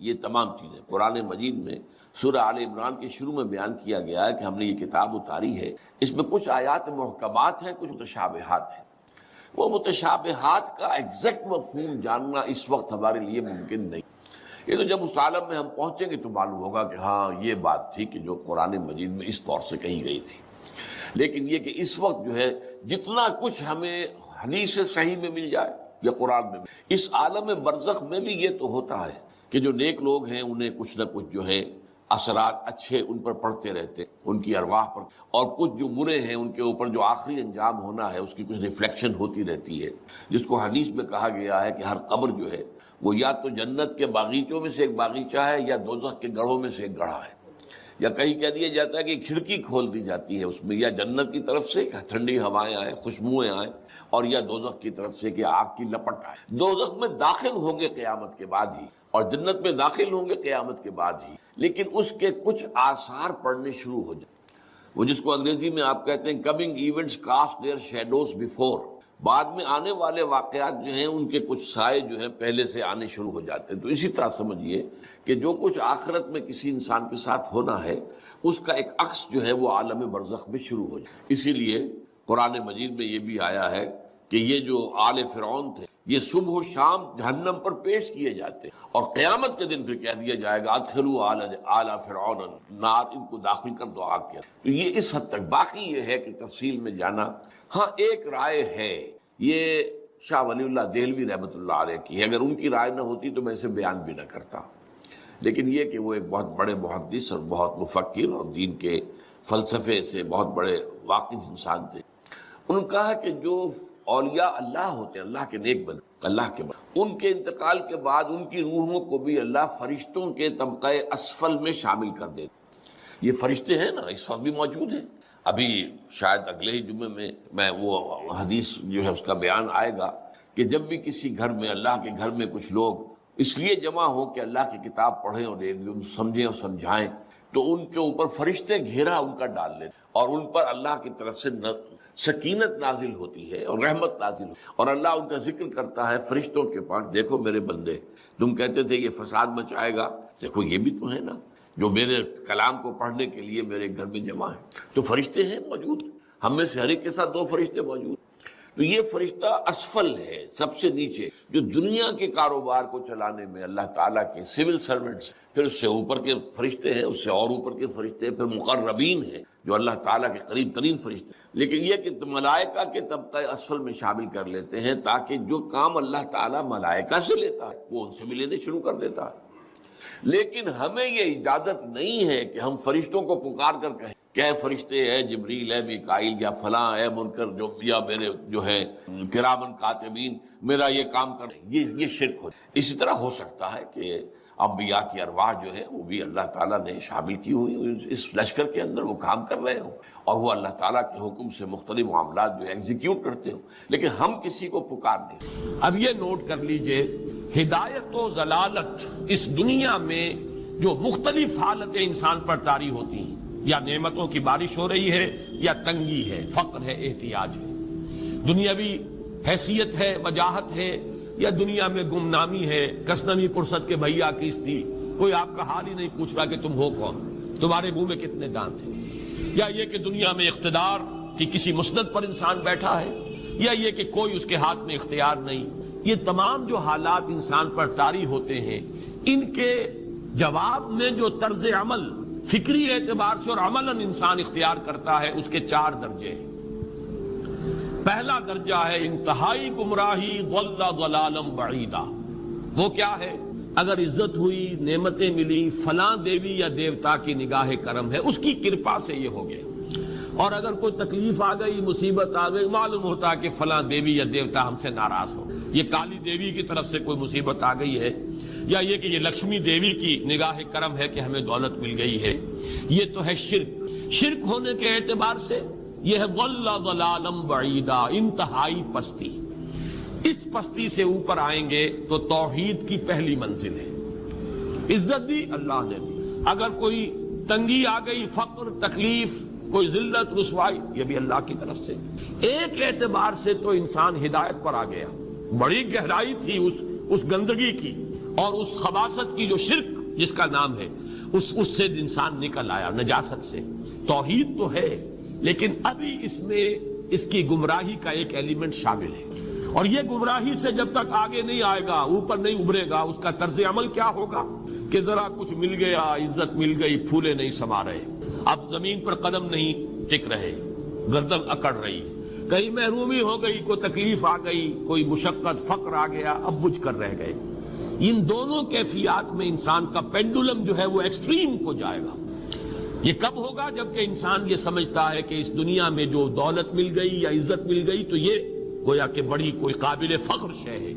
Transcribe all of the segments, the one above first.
یہ تمام چیزیں قرآن مجید میں سورہ آل عمران کے شروع میں بیان کیا گیا ہے کہ ہم نے یہ کتاب اتاری ہے، اس میں کچھ آیات محکمات ہیں، کچھ متشابہات ہیں۔ وہ متشابہات کا ایگزیکٹ مفہوم جاننا اس وقت ہمارے لیے ممکن نہیں، یہ تو جب اس عالم میں ہم پہنچیں گے تو معلوم ہوگا کہ ہاں یہ بات تھی کہ جو قرآن مجید میں اس طور سے کہی گئی تھی۔ لیکن یہ کہ اس وقت جو ہے جتنا کچھ ہمیں حدیث صحیح میں مل جائے یا قرآن میں، اس عالم برزخ میں بھی یہ تو ہوتا ہے کہ جو نیک لوگ ہیں انہیں کچھ نہ کچھ جو ہے اثرات اچھے ان پر پڑتے رہتے، ان کی ارواح پر، اور کچھ جو برے ہیں ان کے اوپر جو آخری انجام ہونا ہے اس کی کچھ ریفلیکشن ہوتی رہتی ہے، جس کو حدیث میں کہا گیا ہے کہ ہر قبر جو ہے وہ یا تو جنت کے باغیچوں میں سے ایک باغیچہ ہے یا دوزخ کے گڑھوں میں سے ایک گڑھا ہے، یا کہیں کہہ دیا جاتا ہے کہ کھڑکی کھول دی جاتی ہے اس میں، یا جنت کی طرف سے ٹھنڈی ہوائیں آئیں، خوشبوئیں آئیں، اور یا دوزخ کی طرف سے کہ آگ کی لپٹ آئے۔ دوزخ میں داخل ہوں گے قیامت کے بعد ہی، اور جنت میں داخل ہوں گے قیامت کے بعد ہی، لیکن اس کے کچھ آثار پڑنے شروع ہو جائیں، وہ جس کو انگریزی میں آپ کہتے ہیں coming events cast their shadows before, بعد میں آنے والے واقعات جو ہیں ان کے کچھ سائے جو ہیں پہلے سے آنے شروع ہو جاتے ہیں۔ تو اسی طرح سمجھیے کہ جو کچھ آخرت میں کسی انسان کے ساتھ ہونا ہے اس کا ایک عکس جو ہے وہ عالم برزخ میں شروع ہو جائے۔ اسی لیے قرآن مجید میں یہ بھی آیا ہے کہ یہ جو آل فرعون تھے یہ صبح و شام جہنم پر پیش کیے جاتے، اور قیامت کے دن پھر کہہ دیا جائے گا ادخلوا آل فرعون النار، ان کو داخل کر دو آگ کے۔ تو یہ اس حد تک، باقی یہ ہے کہ تفصیل میں جانا، ہاں ایک رائے ہے، یہ شاہ ولی اللہ دہلوی رحمۃ اللہ علیہ کی ہے، اگر ان کی رائے نہ ہوتی تو میں اسے بیان بھی نہ کرتا، لیکن یہ کہ وہ ایک بہت بڑے محدث اور بہت مفکر اور دین کے فلسفے سے بہت بڑے واقف انسان تھے۔ انہوں نے کہا کہ جو اولیاء اللہ ہوتے ہیں، اللہ کے نیک بندے، اللہ کے بندے، ان کے انتقال کے بعد ان کی روحوں کو بھی اللہ فرشتوں کے طبقہ اسفل میں شامل کر دیتے۔ یہ فرشتے ہیں نا اس وقت بھی موجود ہیں، ابھی شاید اگلے ہی جمعے میں وہ حدیث جو ہے اس کا بیان آئے گا کہ جب بھی کسی گھر میں، اللہ کے گھر میں کچھ لوگ اس لیے جمع ہوں کہ اللہ کی کتاب پڑھیں اور سمجھیں اور سمجھائیں، تو ان کے اوپر فرشتے گھیرا ان کا ڈال لیتے، اور ان پر اللہ کی طرف سے سکینت نازل ہوتی ہے اور رحمت نازل ہوتی ہے، اور اللہ ان کا ذکر کرتا ہے فرشتوں کے پاس، دیکھو میرے بندے، تم کہتے تھے یہ فساد مچائے گا، دیکھو یہ بھی تو ہے نا جو میرے کلام کو پڑھنے کے لیے میرے گھر میں جمع ہے۔ تو فرشتے ہیں موجود، ہم میں سے ہر ایک کے ساتھ 2 فرشتے موجود۔ تو یہ فرشتہ اسفل ہے، سب سے نیچے، جو دنیا کے کاروبار کو چلانے میں اللہ تعالیٰ کے سول سرونٹس، پھر اس سے اوپر کے فرشتے ہیں، اس سے اور اوپر کے فرشتے ہیں، پھر مقربین ہیں جو اللہ تعالیٰ کے قریب ترین فرشتے ہیں۔ لیکن یہ کہ ملائکہ کے طبقہ اسفل میں شامل کر لیتے ہیں تاکہ جو کام اللہ تعالیٰ ملائکہ سے لیتا ہے وہ ان سے بھی لینے شروع کر دیتا ہے۔ لیکن ہمیں یہ اجازت نہیں ہے کہ ہم فرشتوں کو پکار کر کہیں کہ اے فرشتے، اے جبریل، اے میکائیل، یا فلاں، اے منکر، جو یا میرے جو ہے کرامن کاتبین میرا یہ کام کر، یہ شرک ہو۔ اسی طرح ہو سکتا ہے کہ انبیاء کی ارواح جو ہے وہ بھی اللہ تعالیٰ نے شامل کی ہوئی اس لشکر کے اندر، وہ کام کر رہے ہوں اور وہ اللہ تعالیٰ کے حکم سے مختلف معاملات جو ایگزیکیوٹ کرتے ہوں، لیکن ہم کسی کو پکار نہیں۔ اب یہ نوٹ کر لیجئے، ہدایت و ضلالت اس دنیا میں جو مختلف حالتیں انسان پر طاری ہوتی ہیں، یا نعمتوں کی بارش ہو رہی ہے، یا تنگی ہے، فقر ہے، احتیاج ہے، دنیاوی حیثیت ہے، وجاہت ہے، یا دنیا میں گمنامی ہے، کسنمی پرست کے بھیا کس تھی، کوئی آپ کا حال ہی نہیں پوچھ رہا کہ تم ہو کون، تمہارے منہ میں کتنے دانت ہیں، یا یہ کہ دنیا میں اقتدار کی کسی مسند پر انسان بیٹھا ہے، یا یہ کہ کوئی اس کے ہاتھ میں اختیار نہیں، یہ تمام جو حالات انسان پر طاری ہوتے ہیں، ان کے جواب میں جو طرز عمل فکری اعتبار سے اور عملاً انسان اختیار کرتا ہے، اس کے 4 درجے ہیں۔ پہلا درجہ ہے انتہائی گمراہی، ضل ضلالا بعیدا۔ وہ کیا ہے؟ اگر عزت ہوئی، نعمتیں ملی، فلاں دیوی یا دیوتا کی نگاہ کرم ہے، اس کی کرپا سے یہ ہو گیا، اور اگر کوئی تکلیف آ گئی، مصیبت آ گئی، معلوم ہوتا ہے کہ فلاں دیوی یا دیوتا ہم سے ناراض ہو، یہ کالی دیوی کی طرف سے کوئی مصیبت آ گئی ہے، یا یہ کہ یہ لکشمی دیوی کی نگاہ کرم ہے کہ ہمیں دولت مل گئی ہے۔ یہ تو ہے شرک۔ شرک ہونے کے اعتبار سے یہ ہے ضل ضلالا بعیدا، انتہائی پستی۔ اس پستی سے اوپر آئیں گے تو توحید کی پہلی منزل ہے۔ عزت دی اللہ نے دی، اگر کوئی تنگی آ گئی، فقر، تکلیف، کوئی ذلت، رسوائی، یہ بھی اللہ کی طرف سے۔ ایک اعتبار سے تو انسان ہدایت پر آ گیا، بڑی گہرائی تھی اس گندگی کی، اور اس خباثت کی جو شرک جس کا نام ہے اس سے انسان نکل آیا، نجاست سے۔ توحید تو ہے لیکن ابھی اس میں اس کی گمراہی کا ایک ایلیمنٹ شامل ہے، اور یہ گمراہی سے جب تک آگے نہیں آئے گا، اوپر نہیں ابھرے گا، اس کا طرز عمل کیا ہوگا کہ ذرا کچھ مل گیا، عزت مل گئی، پھولے نہیں سما رہے، اب زمین پر قدم نہیں ٹک رہے، گردن اکڑ رہی، کہیں محرومی ہو گئی، کوئی تکلیف آ گئی، کوئی مشقت، فقر آ گیا، اب بجھ کر رہ گئے۔ ان دونوں کیفیات میں انسان کا پینڈولم جو ہے وہ ایکسٹریم کو جائے گا۔ یہ کب ہوگا؟ جبکہ انسان یہ سمجھتا ہے کہ اس دنیا میں جو دولت مل گئی یا عزت مل گئی تو یہ گویا کہ بڑی کوئی قابل فخر شے ہے،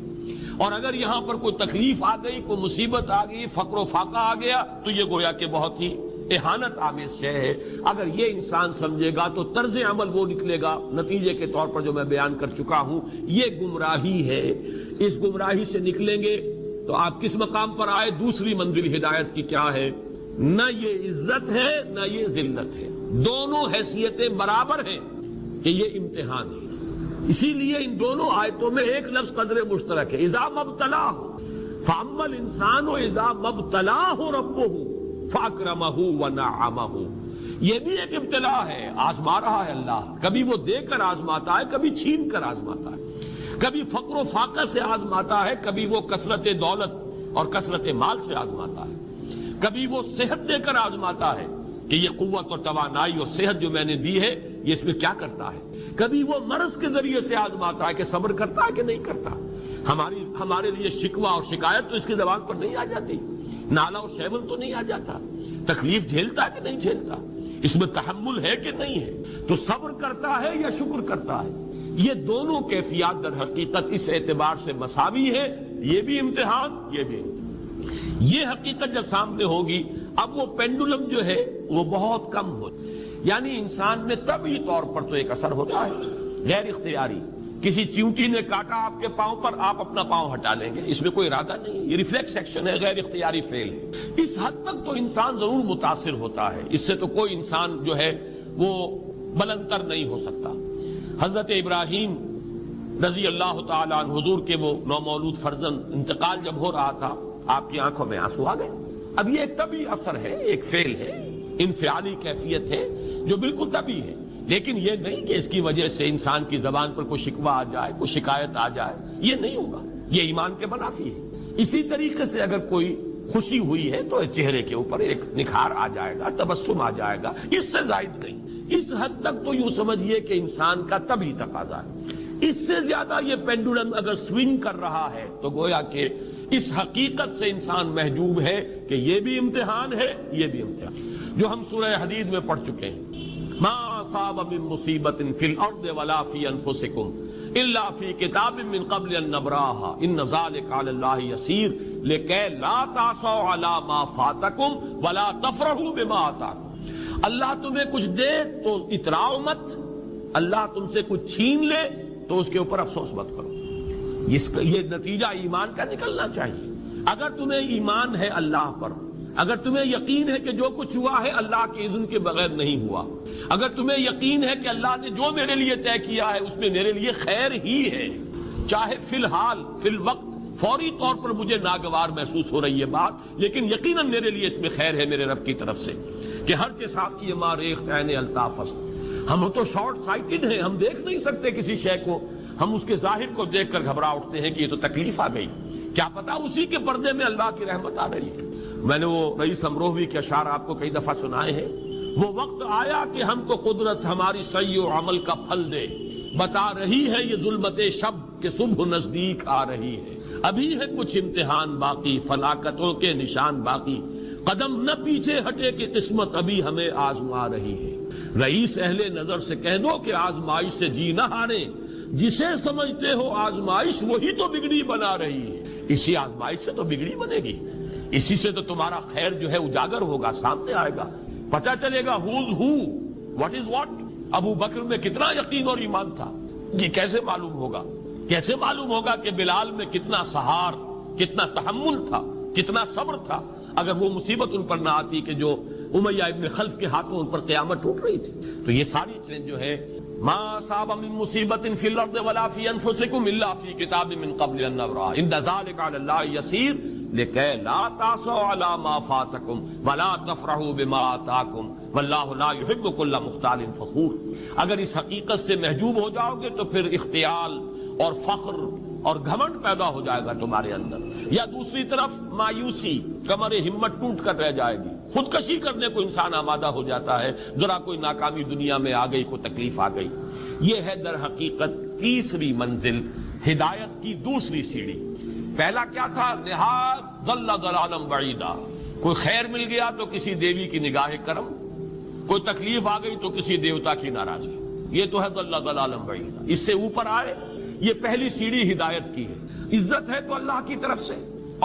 اور اگر یہاں پر کوئی تکلیف آ گئی، کوئی مصیبت آ گئی، فقر و فاقہ آ گیا تو یہ گویا کہ بہت ہی اہانت آمیز شے ہے۔ اگر یہ انسان سمجھے گا تو طرز عمل وہ نکلے گا نتیجے کے طور پر جو میں بیان کر چکا ہوں، یہ گمراہی ہے۔ اس گمراہی سے نکلیں گے تو آپ کس مقام پر آئے؟ دوسری منزل ہدایت کی کیا ہے؟ نہ یہ عزت ہے نہ یہ ذلت ہے، دونوں حیثیتیں برابر ہیں کہ یہ امتحان ہے۔ اسی لیے ان دونوں آیتوں میں ایک لفظ قدر مشترک ہے، اذا مبتلاہ فاما الانسان اذا مبتلاہ ربہ فاکرمہ ونعمہ۔ یہ بھی ایک ابتلا ہے، آزما رہا ہے اللہ، کبھی وہ دے کر آزماتا ہے، کبھی چھین کر آزماتا ہے، کبھی فقر و فاقہ سے آزماتا ہے، کبھی وہ کثرت دولت اور کثرت مال سے آزماتا ہے، کبھی وہ صحت دے کر آزماتا ہے کہ یہ قوت اور توانائی اور صحت جو میں نے دی ہے یہ اس میں کیا کرتا ہے، کبھی وہ مرض کے ذریعے سے آزماتا ہے کہ صبر کرتا ہے کہ نہیں کرتا۔ ہمارے لیے شکوہ اور شکایت تو اس کی زبان پر نہیں آ جاتی، نالا اور شیون تو نہیں آ جاتا، تکلیف جھیلتا ہے کہ نہیں جھیلتا، اس میں تحمل ہے کہ نہیں ہے، تو صبر کرتا ہے یا شکر کرتا ہے۔ یہ دونوں کیفیات در حقیقت اس اعتبار سے مساوی ہے، یہ بھی امتحان، یہ بھی امتحان۔ یہ حقیقت جب سامنے ہوگی اب وہ پینڈولم جو ہے وہ بہت کم ہو، یعنی انسان میں طبعی طور پر تو ایک اثر ہوتا ہے غیر اختیاری، کسی چیونٹی نے کاٹا آپ کے پاؤں پر، آپ اپنا پاؤں ہٹا لیں گے، اس میں کوئی ارادہ نہیں ہے، یہ ریفلیکس ایکشن ہے، غیر اختیاری فعل ہے۔ اس حد تک تو انسان ضرور متاثر ہوتا ہے، اس سے تو کوئی انسان جو ہے وہ بلندتر نہیں ہو سکتا۔ حضرت ابراہیم رضی اللہ تعالیٰ عنہ، حضور کے وہ نومولود فرزند، انتقال جب ہو رہا تھا آپ کی آنکھوں میں آنسو آ گئے۔ اب یہ ایک طبعی اثر ہے، ایک فعل ہے، انفعالی کیفیت ہے جو بالکل طبعی ہے، لیکن یہ نہیں کہ اس کی وجہ سے انسان کی زبان پر کوئی شکوہ آ جائے، کوئی شکایت آ جائے، یہ نہیں ہوگا، یہ ایمان کے منافی ہے۔ اسی طریقے سے اگر کوئی خوشی ہوئی ہے تو چہرے کے اوپر ایک نکھار آ جائے گا، تبسم آ جائے گا، اس سے زائد نہیں۔ اس حد تک تو یوں سمجھیے کہ انسان کا طبعی تقاضا ہے۔ اس سے زیادہ یہ پینڈولم اگر سوئنگ کر رہا ہے تو گویا کہ اس حقیقت سے انسان محجوب ہے کہ یہ بھی امتحان ہے، یہ بھی امتحان، جو ہم سورہ حدید میں پڑھ چکے ہیں۔ ما اصاب من مصیبت فی الارض ولا فی انفسکم الا فی کتاب من قبل ان نبراها ان ذلک علی اللہ یسیر لکی لا تعصوا علی ما فاتکم ولا تفرحوا بما آتاکم۔ اللہ تمہیں کچھ دے تو اتراؤ مت، اللہ تم سے کچھ چھین لے تو اس کے اوپر افسوس مت کرو۔ یہ نتیجہ ایمان کا نکلنا چاہیے۔ اگر تمہیں ایمان ہے اللہ پر، اگر تمہیں یقین ہے کہ جو کچھ ہوا ہے اللہ کے اذن کے بغیر نہیں ہوا، اگر تمہیں یقین ہے کہ اللہ نے جو میرے لیے طے کیا ہے اس میں میرے لیے خیر ہی ہے، چاہے فی الحال فی الوقت فوری طور پر مجھے ناگوار محسوس ہو رہی ہے بات، لیکن یقیناً میرے لیے اس میں خیر ہے میرے رب کی طرف سے، کہ ہر چساقی ما ریخت عین الطاف است۔ ہم تو شارٹ سائٹڈ ہیں، ہم دیکھ نہیں سکتے کسی شے کو، ہم اس کے ظاہر کو دیکھ کر گھبرا اٹھتے ہیں کہ یہ تو تکلیف آ گئی، کیا پتا اسی کے پردے میں اللہ کی رحمت آ رہی ہے۔ میں نے وہ رئیس امروہوی کے اشعار آپ کو کئی دفعہ سنائے ہیں۔ وہ وقت آیا کہ ہم کو قدرت ہماری سعی و عمل کا پھل دے، بتا رہی ہے یہ ظلمت شب کہ صبح نزدیک آ رہی ہے، ابھی ہے کچھ امتحان باقی، فلاکتوں کے نشان باقی، قدم نہ پیچھے ہٹے کہ قسمت ابھی ہمیں آزما رہی ہے۔ رئیس اہل نظر سے کہہ دو کہ آزمائش سے جی نہ ہارے، جسے سمجھتے ہو آزمائش وہی تو بگڑی بنا رہی ہے۔ اسی آزمائش سے تو بگڑی بنے گی، اسی سے تو تمہارا خیر جو ہے اجاگر ہوگا، سامنے آئے گا، پتہ چلے گا who's who, what is what۔ ابو بکر میں کتنا یقین اور ایمان تھا، یہ کیسے معلوم ہوگا؟ کیسے معلوم ہوگا کہ بلال میں کتنا سہار، کتنا تحمل تھا، کتنا صبر تھا، اگر وہ مصیبت ان پر نہ آتی کہ جو امیہ ابن خلف کے ہاتھوں ان پر قیامت ٹوٹ رہی تھی۔ تو یہ ساری چیزیں جو ہے ما اصاب من مصیبت فی الارض ولا فی انفسکم الا فی کتاب من قبل ان نبراها ان ذلک علی اللہ یسیر لکے لا تاسوا علی ما فاتکم ولا تفرحوا بما آتاکم واللہ لا یحب کل مختال فخور. اگر اس حقیقت سے محجوب ہو جاؤ گے تو پھر اختیال اور فخر اور گھمنڈ پیدا ہو جائے گا تمہارے اندر، یا دوسری طرف مایوسی، کمر ہمت ٹوٹ کر رہ جائے گی، خودکشی کرنے کو انسان آمادہ ہو جاتا ہے ذرا کوئی ناکامی دنیا میں آ گئی، کوئی تکلیف آ گئی. یہ ہے در حقیقت تیسری منزل، ہدایت کی دوسری سیڑھی. پہلا کیا تھا؟ نہایت ضل ضلالا بعیدا، کوئی خیر مل گیا تو کسی دیوی کی نگاہ کرم، کوئی تکلیف آ گئی تو کسی دیوتا کی ناراضی. یہ تو ہے ضل ضلالا بعیدا. اس سے اوپر آئے، یہ پہلی سیڑھی ہدایت کی ہے. عزت ہے تو اللہ کی طرف سے،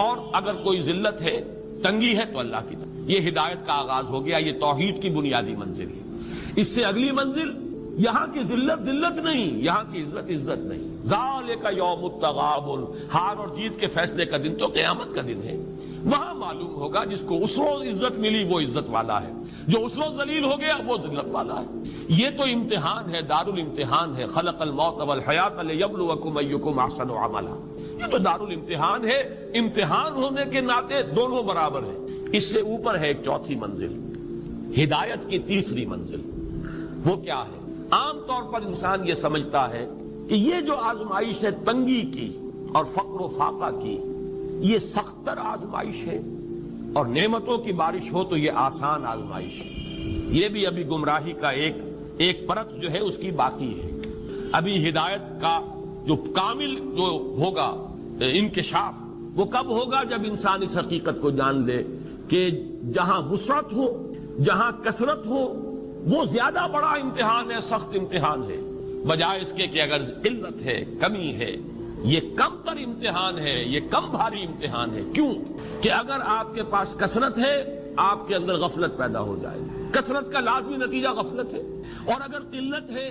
اور اگر کوئی ذلت ہے، تنگی ہے تو اللہ کی طرف. یہ ہدایت کا آغاز ہو گیا، یہ توحید کی بنیادی منزل ہے. اس سے اگلی منزل، یہاں کی ذلت ذلت نہیں، یہاں کی عزت عزت نہیں. ذالک یوم التغابن، ہار اور جیت کے فیصلے کا دن تو قیامت کا دن ہے. وہاں معلوم ہوگا جس کو اس روز عزت ملی وہ عزت والا ہے، جو اس روز ذلیل ہو گیا وہ ذلت والا ہے. یہ تو امتحان ہے، دار الامتحان ہے. خلق الموت والحیات لیبلوکم ایکم احسن عملا. یہ تو دار الامتحان ہے. امتحان ہونے کے ناطے دونوں برابر ہیں. اس سے اوپر ہے ایک چوتھی منزل، ہدایت کی تیسری منزل. وہ کیا ہے؟ عام طور پر انسان یہ سمجھتا ہے کہ یہ جو آزمائش ہے تنگی کی اور فقر و فاقہ کی، یہ سخت تر آزمائش ہے، اور نعمتوں کی بارش ہو تو یہ آسان آزمائش ہے. یہ بھی ابھی گمراہی کا ایک پرت جو ہے اس کی باقی ہے. ابھی ہدایت کا جو کامل جو ہوگا انکشاف، وہ کب ہوگا؟ جب انسان اس حقیقت کو جان لے کہ جہاں وسعت ہو، جہاں کثرت ہو، وہ زیادہ بڑا امتحان ہے، سخت امتحان ہے، بجائے اس کے کہ اگر قلت ہے، کمی ہے، یہ کم تر امتحان ہے، یہ کم بھاری امتحان ہے. کیوں کہ اگر آپ کے پاس کثرت ہے آپ کے اندر غفلت پیدا ہو جائے گی. کثرت کا لازمی نتیجہ غفلت ہے. اور اگر قلت ہے،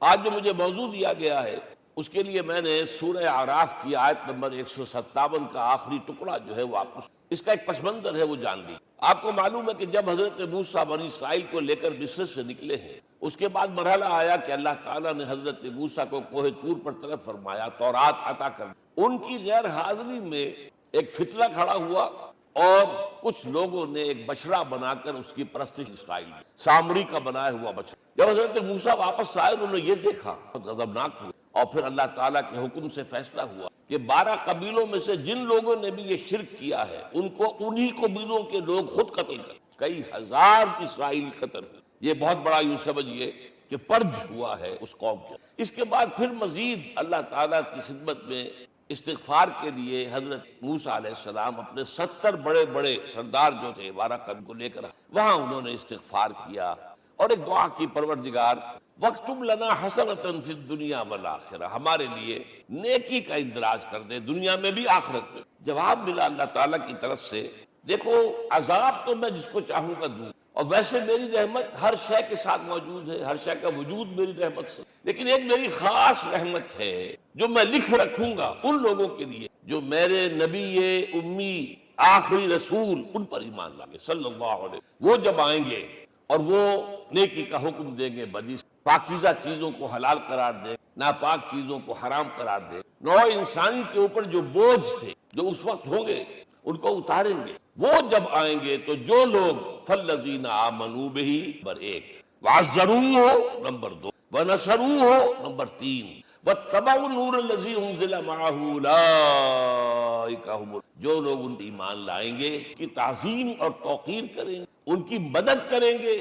آج جو مجھے موضوع دیا گیا ہے اس کے لیے میں نے سورہ اعراف کی آیت نمبر 157 کا آخری ٹکڑا جو ہے وہ آپ کو، اس کا ایک پس منظر ہے وہ جان لی. آپ کو معلوم ہے کہ جب حضرت موسیٰ بنی اسرائیل کو لے کر مصر سے نکلے ہیں، اس کے بعد مرحلہ آیا کہ اللہ تعالیٰ نے حضرت موسیٰ کو کوہ طور پر طلب فرمایا، تورات عطا کر. ان کی غیر حاضری میں ایک فتنہ کھڑا ہوا، اور کچھ لوگوں نے ایک بچڑا بنا کر اس کی پرستش اسرائیل میں، سامری کا بنایا ہوا بچڑا. جب حضرت موسیٰ واپس آئے انہوں نے یہ دیکھا، غضبناک ہوئے، اور پھر اللہ تعالیٰ کے حکم سے فیصلہ ہوا کہ 12 قبیلوں میں سے جن لوگوں نے بھی یہ شرک کیا ہے ان کو انہی قبیلوں کے لوگ خود قتل کر. کئی ہزار اسرائیلی قتل ہوئے. یہ بہت بڑا یوں سمجھیے کہ پرج ہوا ہے اس قوم کے. اس کے بعد پھر مزید اللہ تعالیٰ کی خدمت میں استغفار کے لیے حضرت موسیٰ علیہ السلام اپنے 70 بڑے بڑے سردار جو تھے 12 قوم کو لے کر وہاں انہوں نے استغفار کیا اور ایک دعا کی، پروردگار وَاكْتُبْ لَنَا حَسَنَةً فِي الدُّنْيَا وَالْآخِرَةِ، ہمارے لیے نیکی کا اندراج کر دے دنیا میں بھی آخرت میں. جواب ملا اللہ تعالیٰ کی طرف سے، دیکھو عذاب تو میں جس کو چاہوں گا دوں، اور ویسے میری رحمت ہر شے کے ساتھ موجود ہے، ہر شے کا وجود میری رحمت سے، لیکن ایک میری خاص رحمت ہے جو میں لکھ رکھوں گا ان لوگوں کے لیے جو میرے نبی امی آخری رسول ان پر ایمان لائیں گے صلی اللہ علیہ وسلم. وہ جب آئیں گے اور وہ نیکی کا حکم دیں گے، بدی پاکیزہ چیزوں کو حلال قرار دیں، ناپاک چیزوں کو حرام قرار دیں، نوع انسانی کے اوپر جو بوجھ تھے جو اس وقت ہوں گے ان کو اتاریں گے. وہ جب آئیں گے تو جو لوگ فَالَّذِينَ آمَنُوا بِهِ نمبر 1، وَعَزَّرُوهُ نمبر 2، وَنَصَرُوهُ نمبر 3، وَاتَّبَعُوا النُّورَ الَّذِي أُنزِلَ مَعَهُ أُولَٰئِكَ هُمُ، جو لوگ ان ایمان لائیں گے کی تعظیم اور توقیر کریں گے، ان کی مدد کریں گے،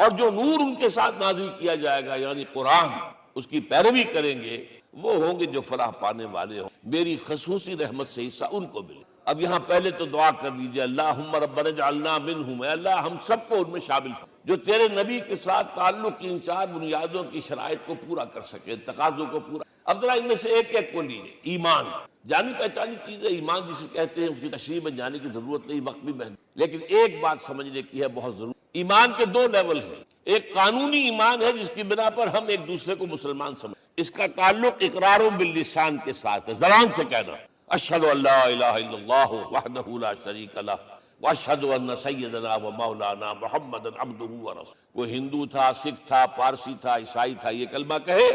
اور جو نور ان کے ساتھ نازل کیا جائے گا یعنی قرآن، اس کی پیروی کریں گے، وہ ہوں گے جو فلاح پانے والے ہوں. میری خصوصی رحمت سے حصہ ان کو ملے. اب یہاں پہلے تو دعا کر لیجئے، اللہم ربنا اجعلنا منہم، اے اللہ ہم سب کو ان میں شامل فرما جو تیرے نبی کے ساتھ تعلق کی ان 4 بنیادوں کی شرائط کو پورا کر سکے، تقاضوں کو پورا. اب ذرا ان میں سے ایک ایک کو لیجئے. ایمان جانی پہچانی چیز ہے، ایمان جسے کہتے ہیں، اس کی تشریح میں جانے کی ضرورت نہیں، وقت بھی محدود، لیکن ایک بات سمجھنے کی ہے بہت ضرور. ایمان کے 2 لیول ہیں. ایک قانونی ایمان ہے جس کی بنا پر ہم ایک دوسرے کو مسلمان سمجھیں، اس کا تعلق اقرار باللسان کے ساتھ ہے، زبان سے کہنا، اشہد ان لا الہ الا اللہ وحدہ لا شریک لہ واشہد ان سیدنا و مولانا محمد عبدہ ورسولہ. کوئی ہندو تھا، سکھ تھا، پارسی تھا، عیسائی تھا، یہ کلمہ کہے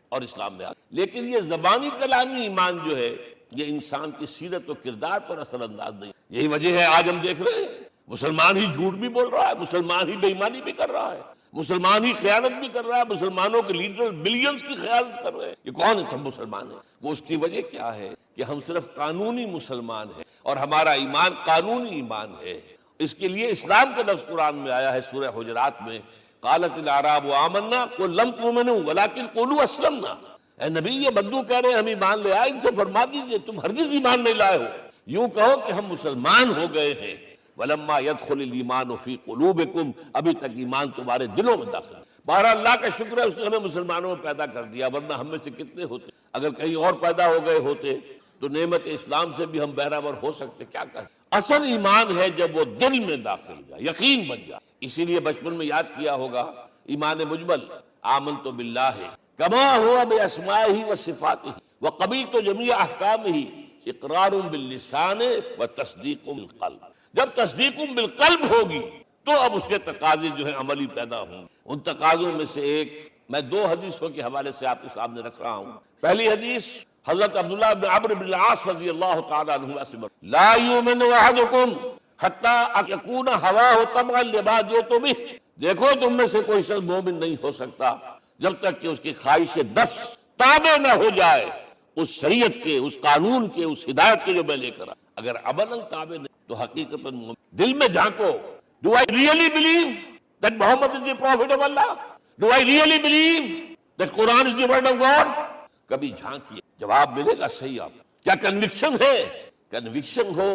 اور اسلام میں آ. لیکن یہ زبانی کلامی ایمان جو ہے یہ انسان کی سیرت و کردار پر اثر انداز نہیں. یہی وجہ ہے آج ہم دیکھ رہے ہیں مسلمان ہی جھوٹ بھی بول رہا ہے، مسلمان ہی بے ایمانی بھی کر رہا ہے، مسلمان ہی خیانت بھی کر رہا ہے، مسلمانوں کے لیڈر بلینز کی خیانت کر رہے ہیں. یہ کون ہے؟ سب مسلمان ہیں. وہ اس کی وجہ کیا ہے کہ ہم صرف قانونی مسلمان ہیں اور ہمارا ایمان قانونی ایمان ہے. اس کے لیے اسلام کا لفظ قرآن میں آیا ہے سورہ حجرات میں، قالت الاعراب آمنا قل لم تؤمنوا ولکن قولوا اسلمنا. اے نبی یہ بدو کہہ رہے ہیں ہم ایمان لے آئے، ان سے فرما دیجئے تم ہرگز ایمان نہیں لائے ہو، یوں کہو کہ ہم مسلمان ہو گئے ہیں. ولما يدخل الايمان في قلوبكم، ابھی تک ایمان تمہارے دلوں میں داخل. بہرحال اللہ کا شکر ہے اس نے ہمیں مسلمانوں میں پیدا کر دیا، ورنہ ہم میں سے کتنے ہوتے اگر کہیں اور پیدا ہو گئے ہوتے تو نعمت اسلام سے بھی ہم بہرہور ہو سکتے. کیا کہیں، اصل ایمان ہے جب وہ دل میں داخل ہو جائے، یقین بن جائے. اسی لیے بچپن میں یاد کیا ہوگا ایمان مجمل، آمنت باللہ کما ہوا باسمائہ وصفاتہ وقبلت جمیع احکامہ اقرار باللسان وتصدیق بالقلب. جب تصدیق بالقلب ہوگی تو اب اس کے تقاضے جو ہیں عملی پیدا ہوں. ان تقاضوں میں سے ایک میں 2 حدیثوں کے حوالے سے آپ کے سامنے رکھ رہا ہوں. پہلی حدیث حضرت عبداللہ بن عمرو بن العاص رضی اللہ تعالی عنہما سے لا یؤمن احدکم حتی یکون ہواہ طبعا لما جئت بہ. دیکھو تم میں سے کوئی شخص مومن نہیں ہو سکتا جب تک کہ اس کی خواہش نفس تابع نہ ہو جائے اس شریعت کے، اس قانون کے، اس ہدایت کے جو میں لے کر آیا. اگر عملاً تابع نہیں تو حقیقتاً دل میں جھانکو. Do I really believe that Muhammad is the prophet of Allah? Do I really believe that Quran is the word of God? کبھی جھانکیے، جواب ملے گا صحیح. آپ کیا کنوکشن ہے؟ کنوکشن ہو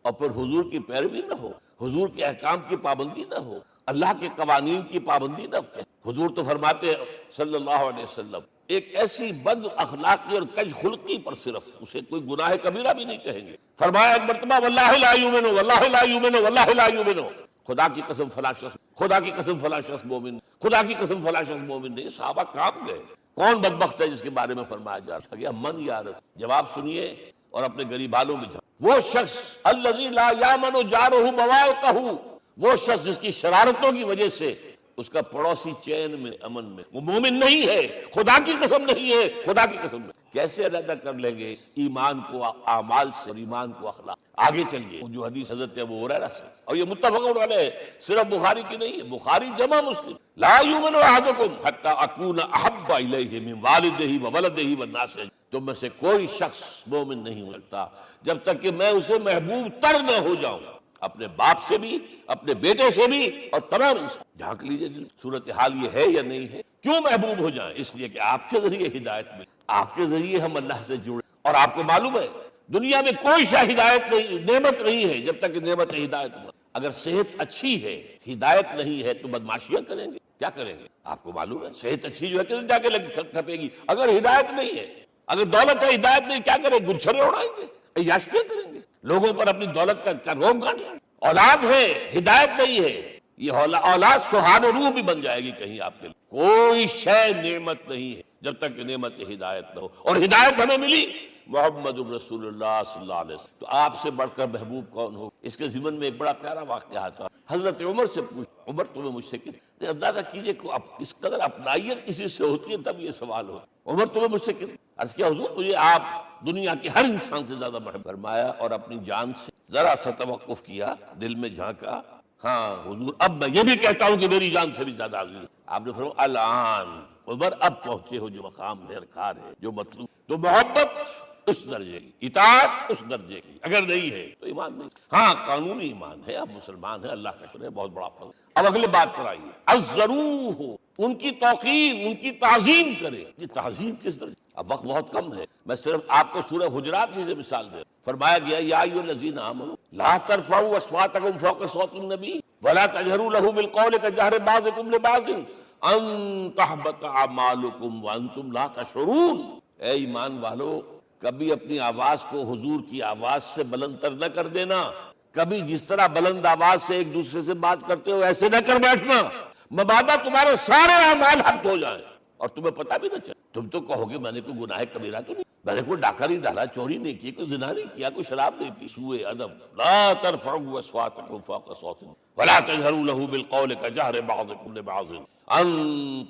اور پھر حضور کی پیروی نہ ہو، حضور کے احکام کی پابندی نہ ہو، اللہ کے قوانین کی پابندی نہ ہو. حضور تو فرماتے ہیں صلی اللہ علیہ وسلم ایک ایسی بد اخلاقی اور کج خلقی پر صرف اسے کوئی گناہ کبیرہ بھی نہیں کہیں گے. فرمایا ایک مرتبہ واللہ لا یؤمن واللہ لا یؤمن واللہ لا یؤمن، خدا کی قسم فلاں شخص، خدا کی قسم فلاں شخص مومن، خدا کی قسم فلاں شخص مومن نہیں. صحابہ کام گئے. کون بدبخت ہے جس کے بارے میں فرمایا جا رہا گیا من یار. جواب سنیے اور اپنے غریب حالوں میں جاؤ. وہ شخص الذی لا یامن جارہ بوائقہ، وہ شخص جس کی شرارتوں کی وجہ سے اس کا پڑوسی چین میں، امن میں، وہ مومن نہیں ہے، خدا کی قسم نہیں ہے، خدا کی قسم. کیسے علیحدہ کر لیں گے ایمان کو اعمال سے اور ایمان کو اخلاق؟ آگے چلیے جو حدیث حضرت ابو ہریرہ سے، اور یہ متفق علیہ صرف بخاری کی نہیں ہے، بخاری جمع مسلم. لا یؤمن احدکم حتی اکون احب الیہ من والدہ وولدہ والناس. تم میں سے کوئی شخص مومن نہیں ہو سکتا جب تک کہ میں اسے محبوب تر نہ ہو جاؤں، اپنے باپ سے بھی، اپنے بیٹے سے بھی، اور تمام انسان. جھانک لیجیے صورتحال یہ ہے یا نہیں ہے. کیوں محبوب ہو جائیں؟ اس لیے کہ آپ کے ذریعے ہدایت ملے، آپ کے ذریعے ہم اللہ سے جڑے. اور آپ کو معلوم ہے دنیا میں کوئی شاہ ہدایت نہیں، نعمت نہیں ہے جب تک کہ نعمت ہدایت ہو. اگر صحت اچھی ہے، ہدایت نہیں ہے تو بدماشیاں کریں گے. کیا کریں گے؟ آپ کو معلوم ہے صحت اچھی جو ہے کہ جا کے کھپے گی. اگر ہدایت نہیں ہے، اگر دولت ہے، ہدایت نہیں، کیا کریں؟ گلچھرے اڑائیں گے، عیاشیاں کریں گے، لوگوں پر اپنی دولت کا روب گانٹیں گے. اولاد ہے، ہدایت نہیں ہے، یہ اولاد سہان روح بھی بن جائے گی کہیں آپ کے لیے. کوئی شے نعمت نہیں ہے جب تک کہ نعمت ہدایت نہ ہو. اور ہدایت ہمیں ملی محمد الرسول اللہ صلی اللہ علیہ وسلم. تو آپ سے بڑھ کر محبوب کون ہو؟ اس کے ضمن میں ایک بڑا پیارا واقعہ آتا. حضرت عمر سے پوچھ، عمر تمہیں مجھ سے کتنے اندازہ کیجئے کس قدر اپنائیت کسی سے ہوتی ہے تب یہ سوال ہوتا. عمر تمہیں مجھ سے کتنے؟ عرض کیا حضور مجھے آپ دنیا کے ہر انسان سے زیادہ محبت. فرمایا اور اپنی جان سے ذرا سا توقف کیا، دل میں جھانکا. ہاں حضور اب میں یہ بھی کہتا ہوں کہ میری جان سے بھی زیادہ عزیز. آپ نے فرمایا الان عمر اب پہنچے ہو جو مقام درکار ہے، جو مطلوب. تو محبت اس درجے کی، اطاعت اس درجے کی. اگر نہیں ہے تو ایمان نہیں. ہاں قانونی ایمان ہے، اب مسلمان ہے، اللہ کا شکر ہے، بہت بڑا فضل. اب اگلے بات پر آئیے. الضروح، ان کی توقیر، ان کی تعظیم کرے. یہ تعظیم کس درجے؟ اب وقت بہت کم ہے، میں صرف آپ کو سورہ حجرات سے مثال دے. فرمایا گیا یا ایھا الذین آمنوا لا ترفعوا اصواتکم فوق صوت النبی ولا تجہروا لہ بالقول کجہر بعضکم لبعض ان تحبط اعمالکم وانتم لا تشعرون. اے ایمان والو، کبھی اپنی آواز کو حضور کی آواز سے بلند تر نہ کر دینا. کبھی جس طرح بلند آواز سے ایک دوسرے سے بات کرتے ہو ایسے نہ کر بیٹھنا، مبادا تمہارے سارے اعمال حق ہو جائیں اور تمہیں پتہ بھی نہ چلے. تم تو کہو گے میں نے کوئی گناہ کبیرہ تو نہیں، میں نے کوئی ڈاکہ نہیں ڈالا، چوری نہیں کی، کوئی زنا نہیں کیا، کوئی شراب نہیں پی، سوء ادب لا ترفعوا اصواتکم فوق صوت ولا تجهروا له بالقول كجهر بعضكم لبعض ان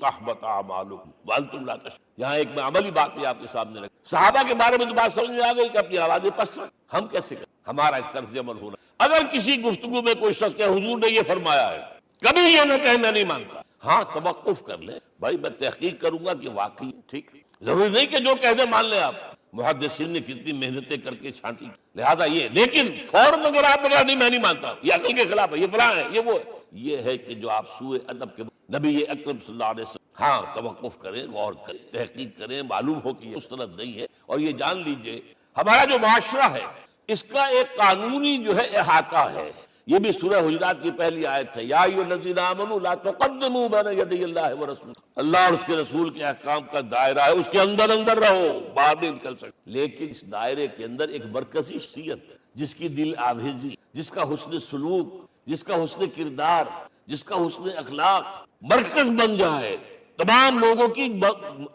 تحبط اعمالكم وانتم لا تشعرون۔ یہاں ایک میں عملی بات بھی آپ کے سامنے رکھ، صحابہ کے بارے میں تو بات سمجھ میں آ گئی کہ اپنی آوازیں پست رکھ، ہم کیسے کریں؟ ہمارا ایک طرز عمل ہونا، اگر کسی گفتگو میں کوئی شخص کہ حضور نے یہ فرمایا ہے، کبھی یہ نہ کہے میں نہیں مانتا، ہاں توقف کر لیں، بھائی میں تحقیق کروں گا کہ واقعی ٹھیک، ضروری نہیں کہ جو کہہ دے مان لیں آپ، محدثین نے کتنی محنتیں کر کے چھانٹی، لہذا یہ، لیکن فوراً اگر آپ بتا نہیں میں نہیں مانتا، یہ عقل کے خلاف ہے، یہ فلاں ہے، یہ وہ ہے، یہ ہے کہ جو آپ سوء ادب کے نبی اکرم صلی اللہ علیہ وسلم، ہاں توقف کریں، غور کریں، تحقیق کریں، معلوم ہو کہ یہ مستند نہیں ہے، اور یہ جان لیجئے ہمارا جو معاشرہ ہے اس کا ایک قانونی جو ہے احاطہ ہے، یہ بھی سورہ حجرات کی پہلی آیت ہے، یا ایھا الذین آمنوا لا تقدموا بین یدی اللہ ورسولہ، اللہ اور اس کے رسول کے احکام کا دائرہ ہے، اس کے اندر اندر رہو، باہر نہیں نکل سکتے، لیکن اس دائرے کے اندر ایک مرکزی شخصیت جس کی دل آویزی، جس کا حسن سلوک، جس کا حسن کردار، جس کا حسن اخلاق مرکز بن جائے، تمام لوگوں کی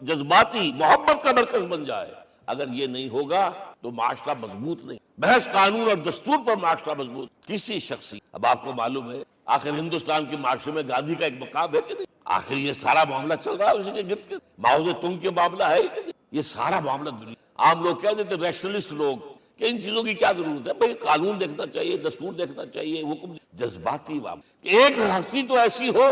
جذباتی محبت کا مرکز بن جائے، اگر یہ نہیں ہوگا تو معاشرہ مضبوط نہیں، محض قانون اور دستور پر معاشرہ مضبوط، کسی شخصی، اب آپ کو معلوم ہے آخر ہندوستان کے معاشرے میں گاندھی کا ایک مقام ہے کہ نہیں، آخر یہ سارا معاملہ چل رہا ہے اسی کے گرد، ماؤ زے تونگ کے معاملہ ہے کہ نہیں، یہ سارا معاملہ دنیا، عام لوگ کہہ دیتے ریشنلسٹ لوگ کہ ان چیزوں کی کیا ضرورت ہے، بھئی قانون دیکھنا چاہیے، دستور دیکھنا چاہیے، حکم، جذباتی معاملہ، کہ ایک ہستی تو ایسی ہو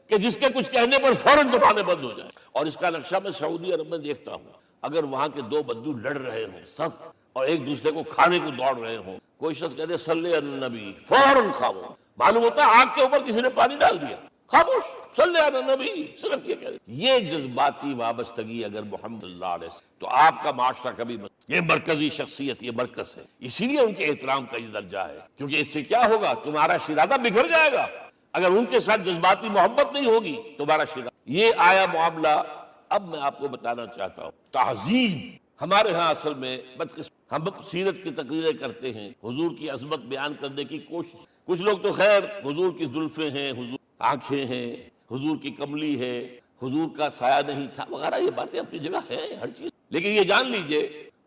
کہ جس کے کچھ کہنے پر فوراً زبانیں بند ہو جائیں، اور اس کا نقشہ میں سعودی عرب میں دیکھتا ہوں، اگر وہاں کے دو بندو لڑ رہے ہوں صف اور ایک دوسرے کو کھانے کو دوڑ رہے ہوں، کوئی شخص کہتے صلی علی النبی، فوراً خاموش، معلوم ہوتا ہے آگ کے اوپر کسی نے پانی ڈال دیا، خاموش، صلی علی النبی، صرف یہ کہہ رہے، یہ جذباتی وابستگی اگر محمد صلی اللہ علیہ وسلم، تو آپ کا معاشرہ کبھی یہ مرکزی شخصیت، یہ مرکز ہے، اسی لیے ان کے احترام کا یہ درجہ ہے، کیونکہ اس سے کیا ہوگا، تمہارا شیرازہ بکھر جائے گا، اگر ان کے ساتھ جذباتی محبت نہیں ہوگی تمہارا شیرازہ، یہ آیا معاملہ۔ اب میں آپ کو بتانا چاہتا ہوں، تہذیب ہمارے ہاں اصل میں بدقسمت، ہم سیرت کی تقریریں کرتے ہیں، حضور کی عظمت بیان کرنے کی کوشش، کچھ لوگ تو خیر حضور کی زلفیں ہیں، حضور آنکھیں ہیں، حضور کی کملی ہے، حضور کا سایہ نہیں تھا وغیرہ، یہ باتیں اپنی جگہ ہے ہر چیز، لیکن یہ جان لیجئے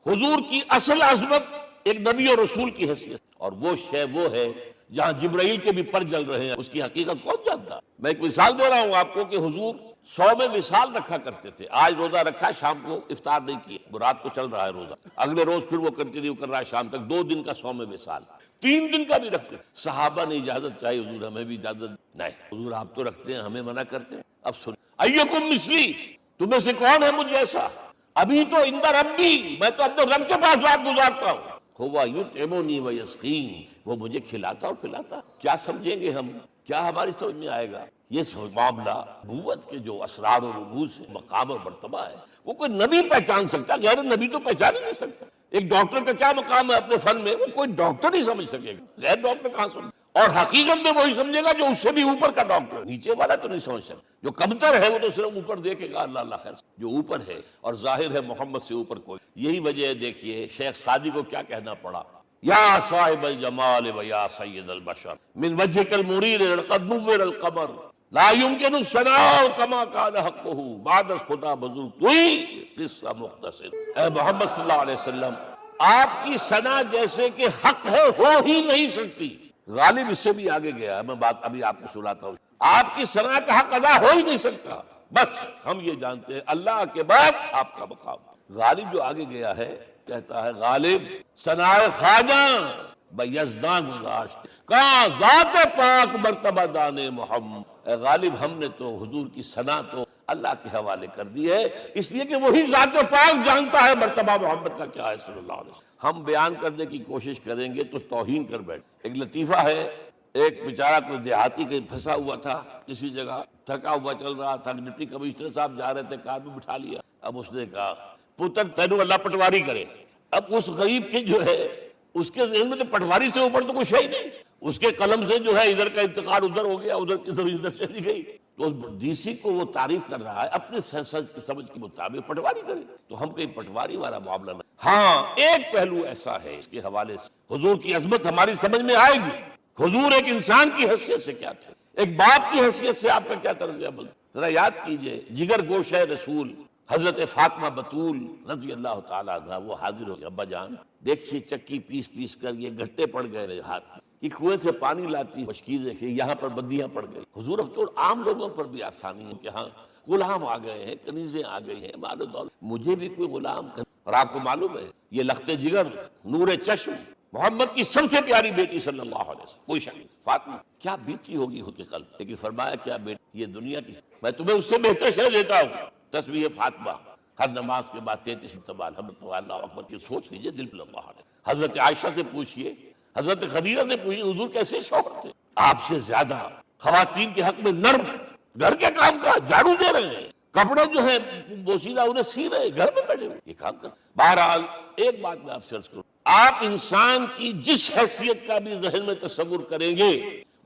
حضور کی اصل عظمت ایک نبی اور رسول کی حیثیت، اور وہ شے وہ ہے جہاں جبرائیل کے بھی پر جل رہے ہیں، اس کی حقیقت کون جانتا؟ میں ایک مثال دے رہا ہوں آپ کو کہ حضور 100 میں وصال رکھا کرتے تھے، آج روزہ رکھا، شام کو افطار نہیں کیا، رات کو چل رہا ہے روزہ، اگلے روز پھر وہ کنٹینیو کر رہا ہے شام تک، 2 دن کا 100 میں وصال، 3 دن کا بھی رکھتے، صحابہ نے اجازت چاہیے، حضور ہمیں بھی اجازت نہیں، حضور آپ تو رکھتے ہیں ہمیں منع کرتے ہیں، اب سن، ایکم مثلی، تمہیں سے کون ہے مجھ جیسا، ابھی تو اندر ربی، میں تو اپنے رب کے پاس رات گزارتا ہوں، ہوا یطعمنی ویسقین، وہ مجھے کھلاتا اور پلاتا، کیا سمجھیں گے ہم، کیا ہماری سمجھ میں آئے گا؟ یہ معاملہ نبوت کے جو اسرار اور رموز ہے، مقام اور مرتبہ ہے، وہ کوئی نبی پہچان سکتا، غیر نبی تو پہچان ہی نہیں سکتا، ایک ڈاکٹر کا کیا مقام ہے اپنے فن میں، وہ کوئی ڈاکٹر نہیں سمجھ سکے گا، غیر ڈاکٹر کہاں سمجھ، اور حقیقت میں وہی سمجھے گا جو اس سے بھی اوپر کا ڈاکٹر، نیچے والا تو نہیں سمجھ سکتا، جو کمتر ہے وہ تو صرف اوپر دیکھے گا، اللہ اللہ خیر، جو اوپر ہے اور ظاہر ہے محمد سے اوپر کوئی، یہی وجہ ہے دیکھیے شیخ سعدی کو کیا کہنا پڑا، یا صاحب الجمال و یا سید البشر من وجهك المریر قد نور القمر لا يمكن الثناء كما كان حقه بعد خدا بزرگ توئی قصہ مختصر، اے محمد صلی اللہ علیہ وسلم آپ کی ثنا جیسے کہ حق ہے ہو ہی نہیں سکتی، غالب اس سے بھی آگے گیا ہے، میں بات ابھی آپ کو سناتا ہوں، آپ کی ثنا کا حق ادا ہو ہی نہیں سکتا، بس ہم یہ جانتے ہیں اللہ کے بعد آپ کا مقام، غالب جو آگے گیا ہے کہتا ہے غالب ثنا خواجہ بیزداں گذاشت کہاں ذات پاک مرتبہ دان محمد، اے غالب ہم نے تو حضور کی ثنا تو اللہ کے حوالے کر دی ہے، اس لیے کہ وہی ذات پاک جانتا ہے مرتبہ محمد کا کیا ہے صلی اللہ علیہ وسلم، ہم بیان کرنے کی کوشش کریں گے تو توہین کر بیٹھ۔ ایک لطیفہ ہے، ایک بیچارہ کوئی دیہاتی کہیں پھنسا ہوا تھا کسی جگہ، تھکا ہوا چل رہا تھا، ڈپٹی کمشنر صاحب جا رہے تھے، کار میں بٹھا لیا، اب اس نے کہا پتر تینوں اللہ پٹواری کرے، اب اس غریب کے جو ہے اس کے ذہن میں تو پٹواری سے اوپر تو کچھ ہے ہی نہیں، اس کے قلم سے جو ہے ادھر کا انتقال ادھر ہو گیا، ادھر کی ادھر چلی گئی، تو ڈی سی کو وہ تعریف کر رہا ہے اپنے سمجھ کے مطابق پٹواری کرے، تو ہم کہیں پٹواری والا معاملہ نہ، ہاں ایک پہلو ایسا ہے اس کے حوالے سے حضور کی عظمت ہماری سمجھ میں آئے گی، حضور ایک انسان کی حیثیت سے کیا تھے، ایک باپ کی حیثیت سے آپ کا کیا طرز عمل، ذرا یاد کیجئے، جگر گوشہ رسول حضرت فاطمہ بطول رضی اللہ تعالیٰ عنہ وہ حاضر ہو گئی، ابا جان دیکھیے چکی پیس پیس کر یہ گھٹے پڑ گئے میرے ہاتھ میں، یہ کنویں سے پانی لاتی مشکیز ہے کہ یہاں پر بندیاں پڑ گئی۔ حضور اب تو عام لوگوں پر بھی آسانی ہے کہ ہاں غلام آ گئے ہیں، کنیزیں آ گئی ہیں، مال و دولت، مجھے بھی کوئی غلام کر۔ اور آپ کو معلوم ہے یہ لخت جگر نور چشم محمد کی سب سے پیاری بیٹی صلی اللہ علیہ وسلم، کوئی شک نہیں، فاطمہ کیا بیتی ہوگی اس کے قلب، لیکن فرمایا کیا بیٹی یہ دنیا کی، میں تمہیں اس سے بہتر شے دیتا ہوں، تسبیح فاطمہ ہر نماز کے بعد 33 مرتبہ الحمد اللہ اکبر کی سوچ لیجئے دل پر اللہ علیہ۔ حضرت عائشہ سے پوچھئے، حضرت خدیجہ سے پوچھئے حضور کیسے شوہر تھے، آپ سے زیادہ خواتین کے حق میں نرم، گھر کے کام کا جھاڑو دے رہے ہیں، کپڑے جو ہیں بوسیدہ انہیں سی رہے ہیں، گھر میں بیٹھے ہوئے یہ کام کر۔ بہرحال ایک بات میں آپ سے عرض کروں، آپ انسان کی جس حیثیت کا بھی ذہن میں تصور کریں گے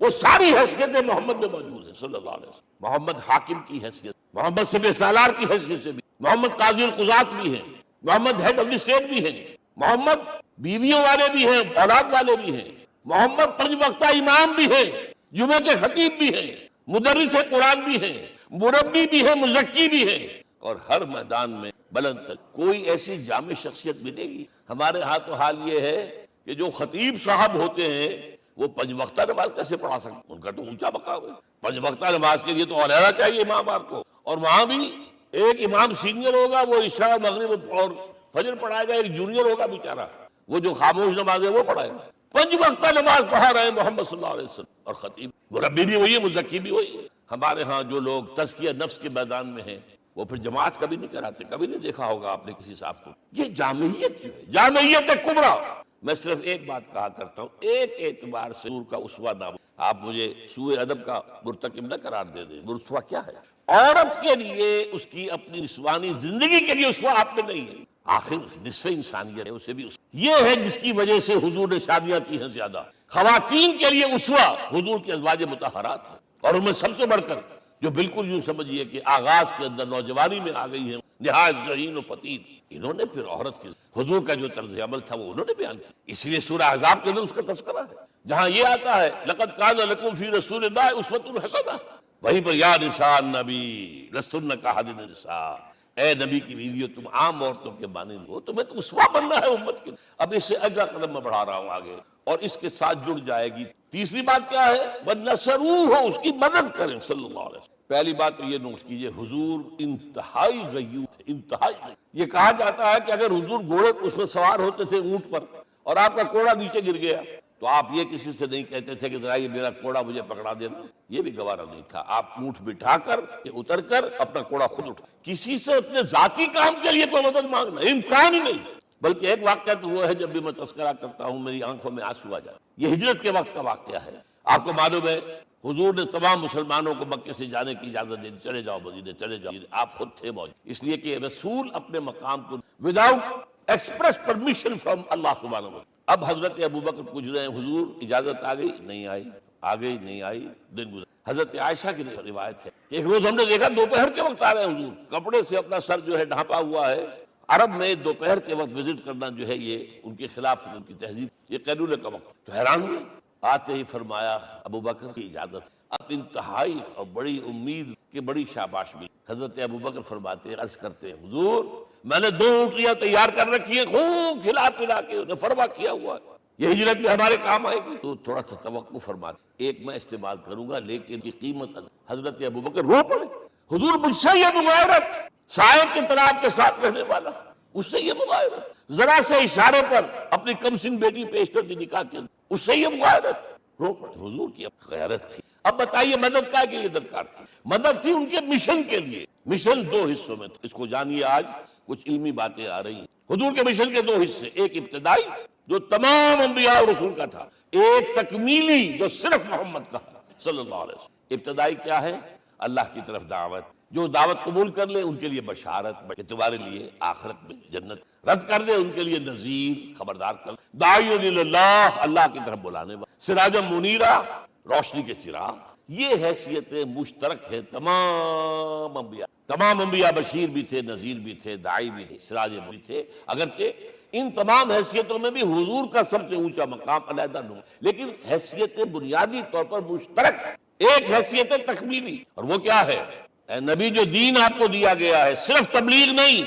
وہ ساری حیثیتیں محمد میں موجود ہیں صلی اللہ علیہ وسلم۔ محمد حاکم کی حیثیت، محمد سبع سالار کی حیثیت سے بھی، محمد قاضی القضات بھی ہیں، محمد ہیڈ آف دی اسٹیٹ بھی ہیں، محمد بیویوں والے بھی ہیں، اولاد والے بھی ہیں، محمد 5 وقتہ امام بھی ہیں، جمعہ کے خطیب بھی ہیں، مدرس قرآن بھی ہیں، مربی بھی ہیں، مزکی بھی ہیں، اور ہر میدان میں بلند تک کوئی ایسی جامع شخصیت ملے گی۔ ہمارے ہاں تو حال یہ ہے کہ جو خطیب صاحب ہوتے ہیں وہ 5 وقتہ نماز کیسے پڑھا سکتے ہیں، ان کا تو اونچا مقام ہے، 5 وقتہ نماز کے لیے تو علیحدہ چاہیے امام آپ کو، اور وہاں بھی ایک امام سینئر ہوگا وہ عشاء مغرب اور فجر پڑھائے گا، ایک جونیئر ہوگا بیچارہ وہ جو خاموش نماز ہے وہ پڑھائے گا۔ 5 وقتہ نماز پڑھا رہے ہیں محمد صلی اللہ علیہ وسلم، اور خطیب مربی بھی وہی ہے، مزکی بھی وہی ہے۔ ہمارے ہاں جو لوگ تزکیہ نفس کے میدان میں ہیں وہ پھر جماعت کبھی نہیں کراتے، کبھی نہیں دیکھا ہوگا آپ نے کسی صاحب کو۔ یہ جامعیت کیوں ہے؟ جامعیت کبریٰ۔ میں صرف ایک بات کہا کرتا ہوں، ایک اعتبار سے حضور کا اسوہ نام، آپ مجھے سوء ادب کا مرتکب نہ قرار دے دیں، اسوہ کیا ہے؟ عورت کے لیے اس کی اپنی نسوانی زندگی کے لیے اسوہ آپ میں نہیں ہے، آخر نصف انسانیت ہے، اسے بھی یہ ہے جس کی وجہ سے حضور نے شادیاں کی ہیں زیادہ۔ خواتین کے لیے اسوہ حضور کی ازواج مطہرات ہیں، اور ان میں سب سے بڑھ کر جو بالکل یوں سمجھیے کہ آغاز کے اندر نوجوانی میں آ گئی ہیں، نہایت ذہین و فطین، انہوں نے پھر عورت کی حضور کا جو طرز عمل تھا وہ انہوں نے بیان کیا، اس لیے سورہ احزاب کے اندر اس کا تذکرہ ہے، جہاں یہ آتا ہے لقد کان لکم فی رسول اللہ اسوۃ حسنہ، وہیں پر یا نساء النبی لستن کاحد النساء، اے نبی کی بیویوں تم عام عورتوں کے مانند ہو، تمہیں تو اسوہ بننا ہے امت کے۔ اب اس سے اگلا قدم میں بڑھا رہا ہوں آگے، اور اس کے ساتھ جڑ جائے گی تیسری بات کیا ہے، وَنَصَرُوهُ، اس کی مدد کریں صلی اللہ علیہ وسلم۔ پہلی بات تو یہ نوٹ کیجئے، حضور انتہائی غیور تھے، انتہائی غیور۔ یہ کہا جاتا ہے کہ اگر حضور گھوڑے اس میں سوار ہوتے تھے اونٹ پر اور آپ کا کوڑا نیچے گر گیا تو آپ یہ کسی سے نہیں کہتے تھے کہ ذرا یہ میرا کوڑا مجھے پکڑا دینا، یہ بھی گوارا نہیں تھا، آپ اونٹ بٹھا کر اتر کر اپنا کوڑا خود اٹھا، کسی سے اپنے ذاتی کام کے لیے کوئی مدد مانگنا امکان ہی نہیں۔ بلکہ ایک واقعہ تو وہ ہے جب بھی میں تذکرہ کرتا ہوں میری آنکھوں میں آنسو آ جاتے، یہ ہجرت کے وقت کا واقعہ ہے۔ آپ کو معلوم ہے حضور نے تمام مسلمانوں کو مکے سے جانے کی اجازت دے دی، چلے جاؤ مدینے، چلے جاؤ، آپ خود تھے موجود، اس لیے کہ رسول اپنے مقام کو وداؤٹ ایکسپریس پرمیشن فرام اللہ سبحانہ وتعالی۔ اب حضرت ابوبکر پوچھ رہے ہیں حضور اجازت آ گئی؟ نہیں آئی، آ گئی نہیں آئی، دن گزر۔ حضرت عائشہ کی روایت ہے کہ ایک روز ہم نے دیکھا دوپہر کے وقت آ رہے ہیں حضور، کپڑے سے اپنا سر جو ہے ڈھانپا ہوا ہے۔ عرب میں دوپہر کے وقت وزٹ کرنا جو ہے یہ ان کے خلاف، ان کی تہذیب، یہ قیلولے کا وقت، تو حیران ہوئے، آتے ہی فرمایا ابوبکر کی اجازت۔ اب انتہائی اور بڑی امید کہ بڑی شاباش ملی۔ حضرت ابوبکر فرماتے ہیں، عرض کرتے ہیں حضور میں نے 2 اونٹیاں تیار کر رکھی ہیں، خوب کھلا پلا کے انہیں فرما کیا ہوا ہے، یہ ہجرت میں ہمارے کام آئے گی، تو تھوڑا سا توقع فرماتے، ایک میں استعمال کروں گا لیکن کی قیمت۔ حضرت ابوبکر رو پڑے، حضور مجھ سے یہ مغایرت، سائے کے تناب کے ساتھ رہنے والا، اس سے یہ مغایرت، ذرا سے اشارے پر اپنی کم سن بیٹی پیش کر دی نکاح کے، اس سے یہ مغایرت، رو پڑے۔ حضور کی غیرت تھی۔ اب بتائیے مدد کا کے لیے درکار تھی؟ مدد تھی ان کے مشن کے لیے۔ مشن 2 حصوں میں تھا، اس کو جانیے، آج کچھ علمی باتیں آ رہی ہیں۔ حضور کے مشن کے 2 حصے، ایک ابتدائی جو تمام انبیاء اور رسول کا تھا، ایک تکمیلی جو صرف محمد کا صلی اللہ علیہ وسلم۔ ابتدائی کیا ہے؟ اللہ کی طرف دعوت، جو دعوت قبول کر لے ان کے لیے بشارت کہ تمہارے لیے آخرت میں جنت، رد کر دے ان کے لیے نذیر، خبردار کر، داعی اللہ، اللہ کی طرف بلانے والا، سراجا منیرا، روشنی کے چراغ۔ یہ حیثیتیں مشترک ہے تمام انبیاء، تمام انبیاء بشیر بھی تھے، نذیر بھی تھے، داعی بھی تھے، سراج بھی تھے، اگرچہ ان تمام حیثیتوں میں بھی حضور کا سب سے اونچا مقام علیحدہ نہ، لیکن حیثیتیں بنیادی طور پر مشترک، ایک حیثیت تکمیلی، اور وہ کیا ہے؟ اے نبی جو دین آپ کو دیا گیا ہے صرف تبلیغ نہیں،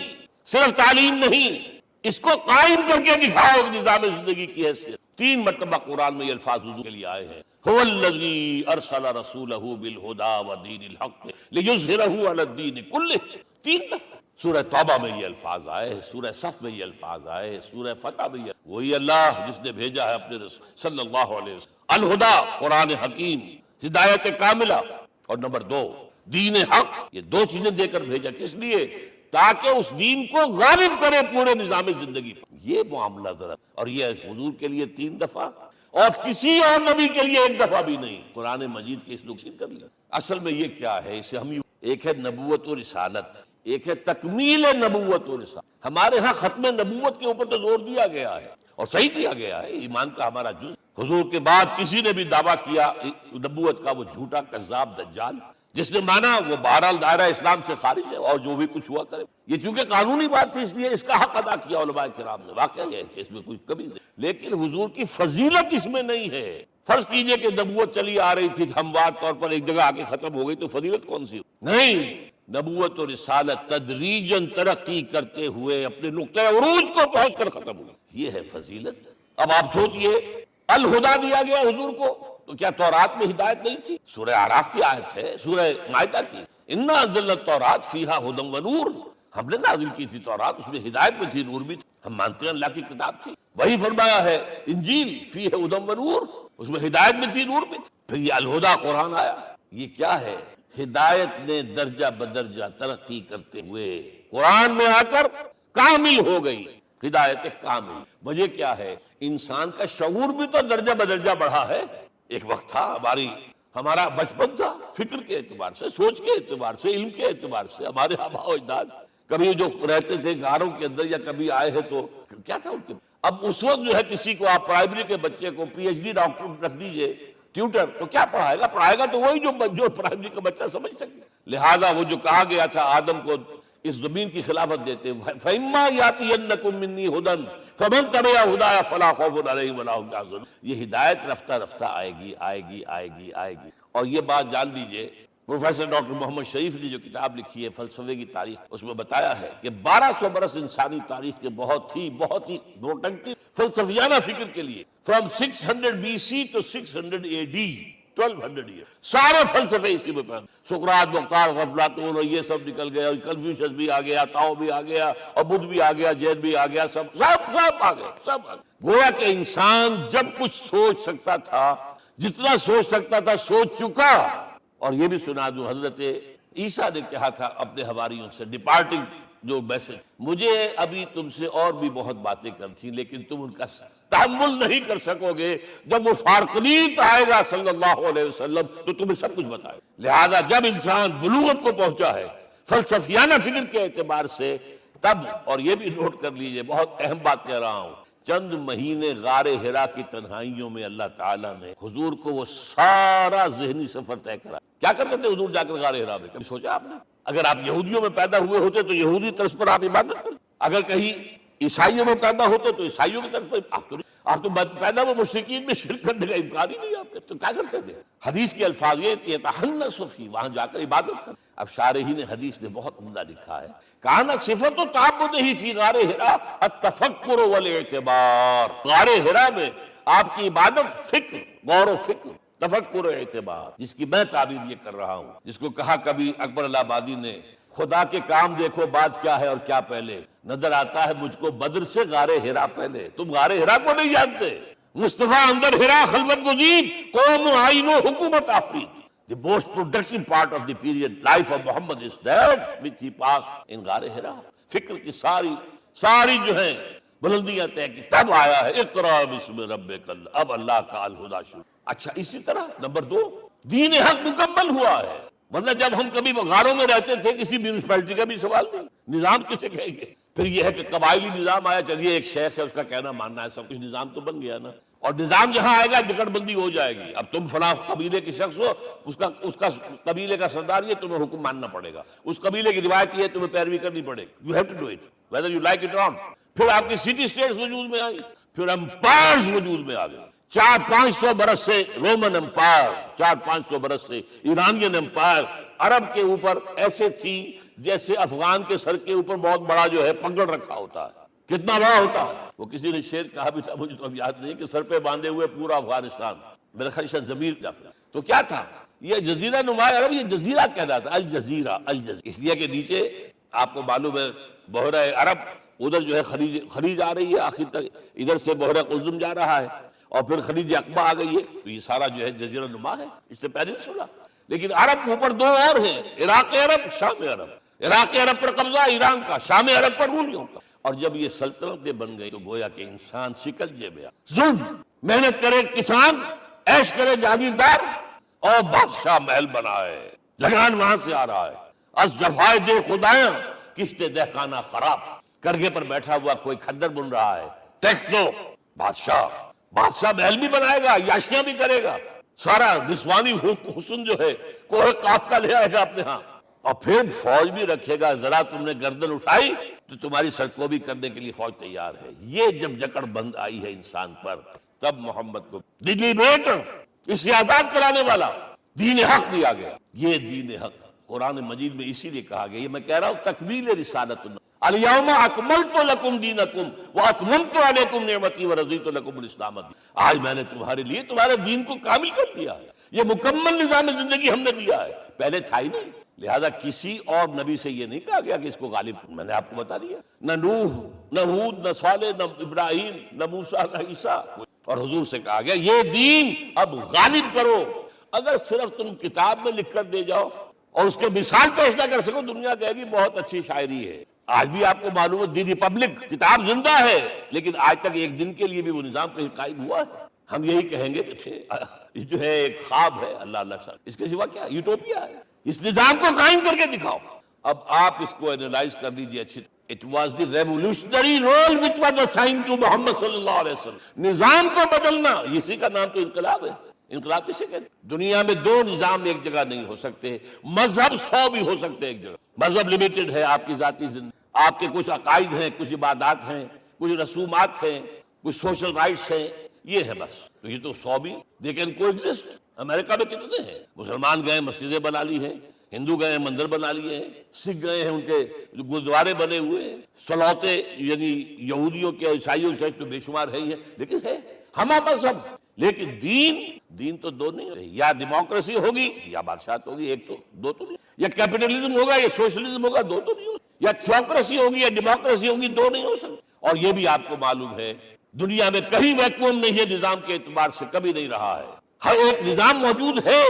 صرف تعلیم نہیں، اس کو قائم کر کے دکھاؤ نظام زندگی کی حیثیت۔ 3 مرتبہ قرآن میں یہ الفاظ حضور کے لیے آئے ہیں، هو الذی ارسل رسولہ بالہدی ودین الحق لیظہرہ علی الدین کلہ۔ 3 دفعہ سورہ توبہ میں یہ الفاظ آئے، سورہ صف میں یہ الفاظ آئے، سورہ فتح میں یہ، وہی اللہ جس نے بھیجا ہے اپنے رسول صلی اللہ علیہ وسلم، الہدا قرآن حکیم، ہدایت کاملہ، اور نمبر 2 دین حق۔ یہ 2 چیزیں دے کر بھیجا، کس لیے؟ تاکہ اس دین کو غالب کرے پورے نظام زندگی پر۔ یہ معاملہ ذرا، اور یہ حضور کے لیے 3 دفعہ، اور کسی اور نبی کے لیے 1 دفعہ بھی نہیں۔ قرآن مجید کے اس نقصان کر لیا۔ اصل میں یہ کیا ہے، اسے ہم ایک ہے نبوت و رسالت، ایک ہے تکمیل نبوت و رسالت۔ ہمارے ہاں ختم نبوت کے اوپر تو زور دیا گیا ہے، اور صحیح دیا گیا ہے، ایمان کا ہمارا جز۔ حضور کے بعد کسی نے بھی دعویٰ کیا نبوت کا، وہ جھوٹا کذاب دجال، جس نے مانا وہ بہرحال دائرہ اسلام سے خارج ہے، اور جو بھی کچھ ہوا کرے۔ یہ چونکہ قانونی بات تھی اس لیے اس کا حق ادا کیا علماء کرام نے، واقعہ یہ ہے کہ اس میں کوئی کمی نہیں، لیکن حضور کی فضیلت اس میں نہیں ہے۔ فرض کیجئے کہ نبوت چلی آ رہی تھی ہموار طور پر، ایک جگہ آ کے ختم ہو گئی، تو فضیلت کون سی؟ نہیں، نبوت و رسالت تدریجاً ترقی کرتے ہوئے اپنے نقطۂ عروج کو پہنچ کر ختم ہوئی، یہ ہے فضیلت۔ اب آپ سوچئے، الہدا دیا گیا حضور کو، تو کیا تورات میں ہدایت نہیں تھی؟ سورہ اعراف کی آیت ہے، سورہ مائدہ کی، انا انزلنا التوراۃ فیہا ھدی ونور، ہم نے نازل کی تھی تورات، اس میں ہدایت بھی تھی، نور بھی تھی، ہم مانتے ہیں اللہ کی کتاب تھی۔ وہی فرمایا ہے انجیل فیہا ھدی ونور، اس میں ہدایت بھی تھی، نور بھی تھی۔ پھر یہ الہدا قرآن آیا، یہ کیا ہے؟ ہدایت نے درجہ بدرجہ ترقی کرتے ہوئے قرآن میں آ کر کامل ہو گئی، ہدایت کامل۔ وجہ کیا ہے؟ انسان کا شعور بھی تو درجہ بدرجہ بڑھا ہے۔ ایک وقت تھا ہمارا بچپن تھا، فکر کے اعتبار سے، سوچ کے اعتبار سے، علم کے اعتبار سے، ہمارے آباء و اجداد کبھی جو رہتے تھے غاروں کے اندر یا کبھی آئے ہیں تو کیا تھا ان کے۔ اب اس وقت جو ہے کسی کو آپ پرائمری کے بچے کو پی ایچ ڈی ڈاکٹر رکھ دیجئے ٹیوٹر، تو کیا پڑھائے گا تو وہی جو پرائمری کا بچہ سمجھ سکے۔ لہذا وہ جو کہا گیا تھا آدم کو اس زمین کی خلافت دیتے، فَإِمَّا يَأْتِيَنَّكُم مِّنِّي هُدًى فَمَن تَبِعَ هُدَايَ فَلَا خَوْفٌ عَلَيْهِمْ وَلَا هُمْ يَحْزَنُونَ۔ یہ ہدایت رفتہ رفتہ آئے گی۔ اور یہ بات جان لیجئے، پروفیسر ڈاکٹر محمد شریف نے جو کتاب لکھی ہے فلسفے کی تاریخ، اس میں بتایا ہے کہ 1200 برس انسانی تاریخ کے بہت ہی پروڈکٹیو فلسفیانہ فکر کے لیے، from 600 BC to 600 AD، 1200 year, سارے فلسفے اسی میں پیدا، سقراط، مختار، افلاطون، اور یہ سب نکل گئے، اور کنفیوشس بھی آ گیا، تاؤ بھی آ گیا، اور بدھ بھی آ گیا، جین بھی آ گیا، سب آ گئے۔ گویا کہ انسان جب کچھ سوچ سکتا تھا، جتنا سوچ سکتا تھا سوچ چکا۔ اور یہ بھی سنا دوں، حضرت عیسیٰ نے کہا تھا اپنے حواریوں سے، ڈپارٹنگ جو میسج، مجھے ابھی تم سے اور بھی بہت باتیں کرنی تھیں، لیکن تم ان کا تحمل نہیں کر سکو گے، جب وہ فارقلیت آئے گا صلی اللہ علیہ وسلم تو تمہیں سب کچھ بتائے۔ لہذا جب انسان بلوغت کو پہنچا ہے فلسفیانہ فکر کے اعتبار سے، تب، اور یہ بھی نوٹ کر لیجئے، بہت اہم بات کہہ رہا ہوں، چند مہینے غار ہرا کی تنہائیوں میں اللہ تعالیٰ نے حضور کو وہ سارا ذہنی سفر طے کرا۔ کیا کرتے تھے حضور جا کر غار ہرا میں؟ کبھی سوچا آپ نے؟ اگر آپ یہودیوں میں پیدا ہوئے ہوتے تو یہودی طرز پر آپ عبادت کرتے، اگر کہیں عیسائیوں میں پیدا ہوتے تو عیسائیوں کی طرف پر آپ تو پیدا وہ مشرکین میں شرک کرنے کا امکان ہی نہیں، آپ نے تو کیا کرتے تھے؟ حدیث کے الفاظ یہ یتحنث فیہ، وہاں جا کر عبادت کر۔ اب شارحین حدیث نے بہت عمدہ لکھا ہے، کان صفت تعبدہ فی غار حرا التفکر والاعتبار، غار حرا میں آپ کی عبادت فکر، غور و فکر، تفکر و اعتبار، جس کی میں تعبیر یہ کر رہا ہوں، جس کو کہا کبھی اکبر الہ آبادی نے، خدا کے کام دیکھو بعد کیا ہے اور کیا پہلے، نظر آتا ہے مجھ کو بدر سے غار حرا پہلے۔ تم غار حرا کو نہیں جانتے، مصطفیٰ اندر حرا خلوت گزید، قوم آئین و حکومت آفرید۔ The most productive part of the period life of Muhammad is that which he passed in غار حرا۔ فکر کی ساری جو ہیں بلندیاں طے کی، تب آیا ہے اقرا بسم ربک، اب اللہ کا الہدا شروع۔ اچھا، اسی طرح نمبر 2، دین حق مکمل ہوا ہے، ورنہ جب ہم کبھی غاروں میں رہتے تھے کسی میونسپلٹی کا بھی سوال نہیں، نظام کسے کہیں گے؟ پھر یہ ہے کہ قبائلی نظام آیا، چلیے ایک شیخ ہے اس کا کہنا ماننا ہے، سب کچھ نظام تو بن گیا نا، اور نظام جہاں آئے گا جکڑ بندی ہو جائے گی۔ اب تم فلاں قبیلے کے شخص ہو، اس کا قبیلے کا سردار یہ، تمہیں حکم ماننا پڑے گا، اس قبیلے کی روایت یہ ہے، تمہیں پیروی کرنی پڑے گی، you have to do it whether you like it or not. پھر آپ کی سٹی اسٹیٹس وجود میں آئی، پھر امپائرز وجود میں آ گئے، 400-500 برس سے رومن امپائر، 400-500 برس سے ایرانین امپائر عرب کے اوپر ایسے تھی جیسے افغان کے سر کے اوپر بہت بڑا جو ہے پگڑ رکھا ہوتا ہے. کتنا بڑا ہوتا ہے. وہ کسی نے شعر کہا بھی تھا، مجھے تو اب یاد نہیں، کہ سر پہ باندھے ہوئے پورا افغانستان. میرا خیال ہے ضمیر جعفر. تو کیا تھا یہ جزیرہ نما عرب، یہ جزیرہ کہلاتا ہے الجزیرہ. اس لیے کہ نیچے آپ کو معلوم ہے بحیرہ عرب، ادھر جو ہے خلیج آ رہی ہے آخر تک، ادھر سے بحیرہ قلزم جا رہا ہے، اور پھر خلیج عقبہ آ گئی ہے. تو یہ سارا جو ہے جزیرہ نما ہے، اس سے پہلے نہیں سنا. لیکن عرب کے اوپر دو اور ہیں، عراق عرب، شام عرب. عراق عرب پر قبضہ ایران کا، شام عرب پر رومیوں کا. اور جب یہ سلطنتیں بن گئی تو گویا کہ انسان شکل جیب ہے. ظلم، محنت کرے کسان، عیش کرے جاگیردار، اور بادشاہ محل بنائے. لگان وہاں سے آ رہا ہے. از جفائے دے خدایاں کشتے دہقانہ خراب. کرگے پر بیٹھا ہوا کوئی کھدر بن رہا ہے، ٹیکس دو. بادشاہ محل بھی بنائے گا، یاشیاں بھی کرے گا، سارا نسوانی حسن جو ہے کوہ قاف کا لے آئے گا اپنے ہاں، اور پھر فوج بھی رکھے گا. ذرا تم نے گردن اٹھائی تو تمہاری سرکوبی کرنے کے لیے فوج تیار ہے. یہ جب جکڑ بند آئی ہے انسان پر، تب محمد کو دلی بیٹ اسے آزاد کرانے والا دین حق دیا گیا. یہ دین حق قرآن مجید میں اسی لیے کہا گیا، یہ میں کہہ رہا ہوں تکمیل رسالت. الیوم اکملت لکم دینکم واتممت علیکم نعمتی ورضیت لکم الاسلام دین. آج میں نے تمہارے لیے تمہارے دین کو کامل کر دیا ہے. یہ مکمل نظام زندگی ہم نے دیا ہے، پہلے تھا ہی نہیں. لہذا کسی اور نبی سے یہ نہیں کہا گیا کہ اس کو غالب. میں نے آپ کو بتا دیا، نہ نوح، نہ ہود، نہ صالح، نہ ابراہیم، نہ موسیٰ، نہ عیسیٰ. اور حضور سے کہا گیا یہ دین اب غالب کرو. اگر صرف تم کتاب میں لکھ کر دے جاؤ اور اس کے مثال پیش نہ کر سکو، دنیا کہے گی بہت اچھی شاعری ہے. آج بھی آپ کو معلوم ہے دی ریپبلک کتاب زندہ ہے، لیکن آج تک ایک دن کے لیے بھی وہ نظام کہیں قائم ہوا ہے. ہم یہی کہیں گے کہ یہ جو ہے ایک خواب ہے، اللہ اللہ صاحب، اس کے سوا کیا یوٹوپیا ہے. اس نظام کو قائم کر کے دکھاؤ. اب آپ اس کو اینالائز کر لیجئے اچھی طرح. It was the revolutionary role which was assigned to محمد صلی اللہ علیہ وسلم. نظام کو بدلنا، اسی کا نام تو انقلاب ہے. انقلاب کسے کہتے ہیں؟ دنیا میں دو نظام ایک جگہ نہیں ہو سکتے. مذہب 100 بھی ہو سکتے ایک جگہ. مذہب لمیٹڈ ہے، آپ کی ذاتی زندگی، آپ کے کچھ عقائد ہیں، کچھ عبادات ہیں، کچھ رسومات ہیں، کچھ سوشل رائٹس ہیں، یہ ہے بس. تو یہ تو 100 بھی they can coexist. امریکہ میں کتنے ہیں؟ مسلمان گئے مسجدیں بنا لی ہیں، ہندو گئے ہیں مندر بنا لیے ہیں، سکھ گئے ہیں ان کے گردوارے بنے ہوئے ہیں، سلوتے یعنی یہودیوں کے عیسائیوں کے تو بے شمار ہے ہی ہے. لیکن ہے ہم مذہب، لیکن دین تو دو نہیں ہے. یا ڈیموکریسی ہوگی یا بادشاہت ہوگی. ایک تو دو تو نہیں. یا کیپٹلزم ہوگا یا سوشلزم ہوگا، دو تو نہیں ہو. یا تھیوکریسی ہوگی یا ڈیموکریسی ہوگی، دو نہیں ہو سکتے. اور یہ بھی آپ کو معلوم ہے دنیا میں کہیں ویکوم نہیں ہے، نظام کے اعتبار سے کبھی نہیں رہا ہے. ہر ایک نظام موجود ہے.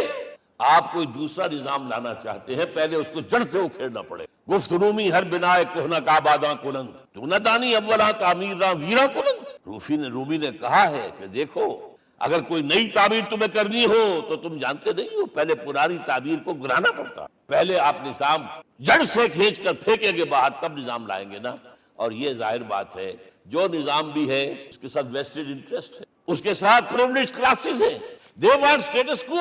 آپ کوئی دوسرا نظام لانا چاہتے ہیں، پہلے اس کو جڑ سے اکھیڑنا پڑے. گفت رومی ہر بنائے کوہنا کا آباداں کنند، تو نہ دانی اولا تعمیر راں ویرا کنند. رومی نے کہا ہے کہ دیکھو اگر کوئی نئی تعمیر تمہیں کرنی ہو تو تم جانتے نہیں ہو پہلے پرانی تعمیر کو گرانا پڑتا. پہلے آپ نظام جڑ سے کھینچ کر پھینکیں گے باہر، تب نظام لائیں گے نا. اور یہ ظاہر بات ہے جو نظام بھی ہے اس کے ساتھ ویسٹڈ انٹرسٹ ہے، اس کے ساتھ پریویلیجڈ کلاسز ہیں. دے وانٹ اسٹیٹس کو،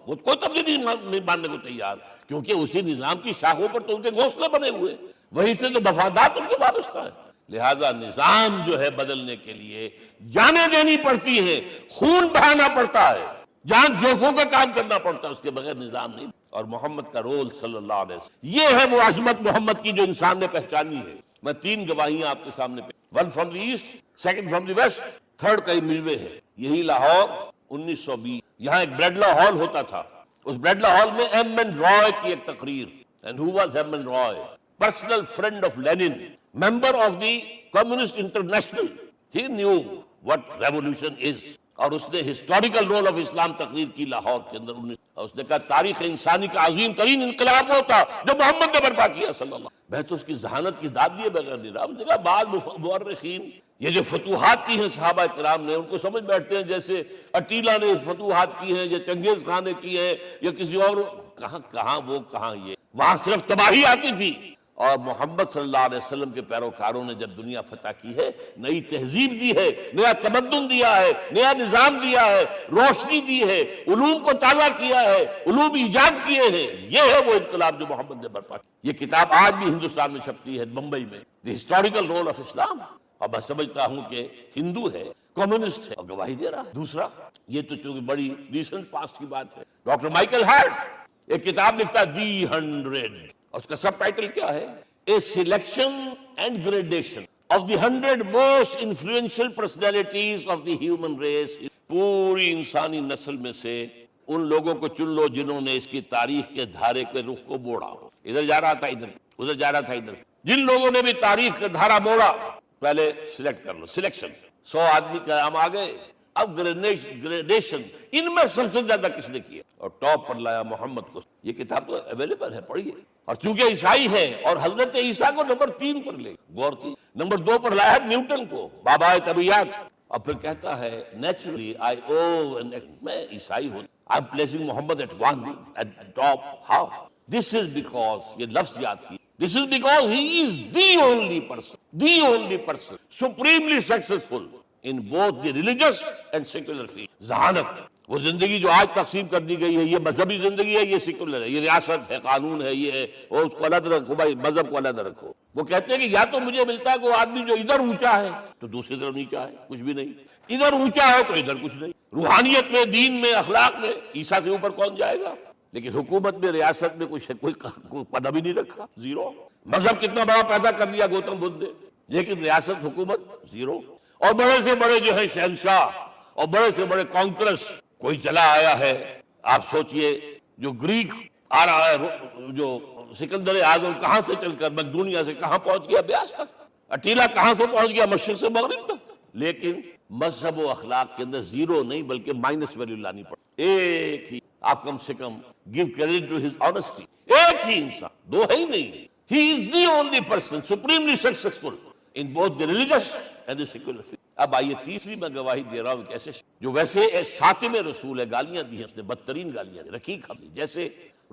وہ کوئی تبدیلی نہیں ماننے کو تیار، کیونکہ اسی نظام کی شاخوں پر تو ان کے گھونسلے بنے ہوئے، وہیں سے تو مفادات ان کے وابستہ ہے. لہذا نظام جو ہے بدلنے کے لیے جانیں دینی پڑتی ہیں، خون بہانا پڑتا ہے، جان جوکھوں کا کام کرنا پڑتا ہے، اس کے بغیر نظام نہیں. اور محمد کا رول صلی اللہ علیہ وسلم، یہ ہے وہ عظمت محمد کی جو انسان نے پہچانی ہے. میں 3 گواہیاں آپ کے سامنے one from the east, second from the west, third کہیں ملوے ہے. یہی لاہور 1920 یہاں ایک بریڈلا ہال ہوتا تھا. اس بریڈلا ہال میں ایم این رائے کی ایک تقریر. And who was M N Roy? Personal friend of Lenin, member of the Communist International. He knew what revolution is. اور اس نے ہسٹوریکل رول آف اسلام تقریر کی لاہور کے اندر. اس نے کہا تاریخ انسانی کا عظیم ترین انقلاب وہ تھا جو محمد نے برپا کیا صلی اللہ. میں تو اس کی ذہانت کی داد دیے بغیر نہیں رہا. اس نے کہا بعض مورخین یہ جو فتوحات کی ہیں صحابہ کرام نے، ان کو سمجھ بیٹھتے ہیں جیسے اٹیلا نے فتوحات کی ہیں یا چنگیز خان نے کی ہے یا کسی اور. کہاں وہ کہاں یہ. وہاں صرف تباہی آتی تھی. اور محمد صلی اللہ علیہ وسلم کے پیروکاروں نے جب دنیا فتح کی ہے، نئی تہذیب دی ہے، نیا تمدن دیا ہے، نیا نظام دیا ہے، روشنی دی ہے، علوم کو تازہ کیا ہے، علوم ایجاد کیے ہیں. یہ ہے وہ انقلاب جو محمد نے برپا کیا. یہ کتاب آج بھی ہندوستان میں چھپتی ہے، بمبئی میں، دی ہسٹوریکل رول آف اسلام. اور میں سمجھتا ہوں کہ ہندو ہے کمیونسٹ ہے اور گواہی دے رہا ہے۔ دوسرا، یہ تو چونکہ بڑی ریسنٹ پاسٹ کی بات ہے، ڈاکٹر مائیکل ہارٹ ایک کتاب لکھتا ہے دی 100، اور اس کا سب ٹائٹل کیا ہے؟ A selection and gradation of the 100 most influential personalities of the human race. پوری انسانی نسل میں سے ان لوگوں کو چن لو جنہوں نے اس کی تاریخ کے دھارے کے رخ کو موڑا، ادھر جا رہا تھا ادھر، ادھر جا رہا تھا ادھر، جن لوگوں نے بھی تاریخ کا دھارا موڑا پہلے سلیکٹ کر لو، سلیکشن 100 آدمی کا ہم آ گئے، اب گریڈیشن ان میں سب سے زیادہ کس نے کیا اور ٹاپ پر لایا محمد کو۔ یہ کتاب تو اویلیبل ہے، پڑھیے۔ اور چونکہ عیسائی ہے اور حضرت عیسیٰ کو نمبر 3 پر لے، غور کی، نمبر 2 پر لایا نیوٹن کو، بابا طبیعیات، اور پھر کہتا ہے نیچرلی آئی او، میں عیسائی ہوں، I am placing Muhammad at 1 at top. How? This is because, یہ لفظ یاد کی، this is because he is the only person supremely successful in both the religious and secular field۔ ذہانت، وہ زندگی جو آج تقسیم کر دی گئی ہے، یہ مذہبی زندگی ہے، یہ سیکولر ہے، یہ ریاست ہے، قانون ہے، یہ ہے، اور اس کو علیحدہ رکھو بھائی، مذہب کو علیحدہ رکھو۔ وہ کہتے ہیں کہ یا تو مجھے ملتا ہے کہ وہ آدمی جو ادھر اونچا ہے تو دوسری طرف نیچا ہے، کچھ بھی نہیں، ادھر اونچا ہے تو ادھر کچھ نہیں۔ روحانیت میں، دین میں، اخلاق میں عیسیٰ سے اوپر کون جائے گا؟ لیکن حکومت میں، ریاست میں کوئی قدم ہی نہیں رکھا، زیرو۔ مذہب کتنا بڑا پیدا کر دیا گوتم بدھ نے، لیکن ریاست، حکومت زیرو۔ اور بڑے سے بڑے جو ہے شہنشاہ اور بڑے سے بڑے کانکرس کوئی چلا آیا ہے۔ آپ سوچئے جو گریک آ رہا ہے، جو سکندر اعظم کہاں سے چل کر مقدونیہ سے کہاں پہنچ گیا؟ بیاس تک۔ اٹیلا کہاں سے پہنچ گیا؟ مشرق سے مغرب تک۔ لیکن مذہب و اخلاق کے اندر زیرو نہیں بلکہ مائنس ویلیو لانی پڑی۔ ایک ہی، آپ کم سے کم give credit to his honesty, ایک ہی انسان، دو ہے ہی نہیں۔ He is the only person supremely successful in both the religious and the secular field۔ اب آئیے تیسری میں گواہی دے رہا ہوں کہ ایسے جو ویسے شاتم رسول ہے، گالیاں دی ہیں اس نے، بدترین گالیاں دی، رقیق حملے جیسے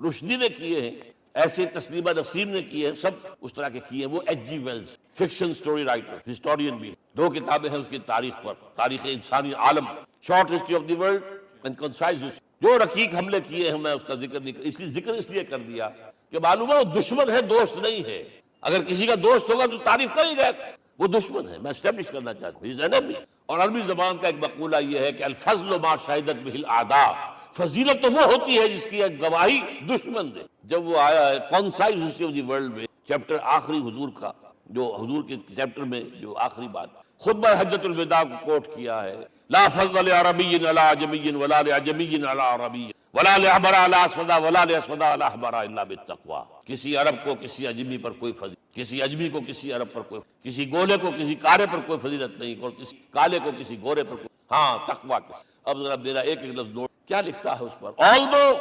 رشدی نے کیے ہیں، ایسے تسلیمہ نسرین نے کیے ہیں، سب اس طرح کے کیے ہیں۔ وہ H G Wells, fiction story writer, historian بھی، 2 کتابیں ہیں اس کی تاریخ پر، تاریخ انسانی عالم، short history of the world and concise history. جو رقیق حملے کیے ہیں میں اس کا ذکر نہیں، اس لیے ذکر اس لیے کر دیا کہ معلوم ہے وہ دشمن ہے، دوست نہیں ہے۔ اگر کسی کا دوست ہوگا تو تعریف کر ہی گئے، وہ دشمن ہے، میں اسٹیبلش کرنا چاہتا ہوں۔ اور عربی زبان کا ایک مقولہ یہ ہے کہ الفضل ما شہدت بہ الاعداء، فضیلت تو وہ ہوتی ہے جس کی ایک گواہی دشمن دے۔ جب وہ آیا ہے concise history of the world میں، چیپٹر آخری حضور کا، جو حضور کے چیپٹر میں جو آخری بات خطبہ حجۃ الوداع کو کوٹ کیا ہے، لا فضل لعربی علی عجمی ولا لعجمی علی عربی ولا لأحمر علی اسود ولا لأسود علی احمر الا بالتقوی۔ کسی عرب کو کسی اجمی پر کوئی فضیلت، کسی اجمی کو کسی عرب پر کوئی، کسی گولے کو کسی کالے پر کوئی فضیلت نہیں، اور کسی کالے کو کسی گورے پر کوئی، ہاں تقوی کے ساتھ۔ اب ذرا میرا ایک ایک لفظ نوٹ، کیا لکھتا ہے اس پر؟ Although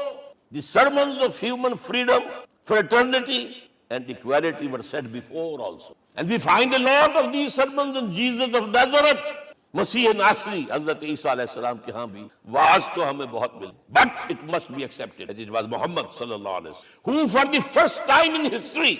the sermons of human freedom, fraternity and equality were said before also, and we find a lot of these sermons in Jesus of Nazareth، مسیح ناصری حضرت عیسیٰ علیہ السلام کے ہاں بھی واعظ تو ہمیں بہت ملے، but it must be accepted that it was Muhammad sallallahu alaihi wasallam who for the first time in history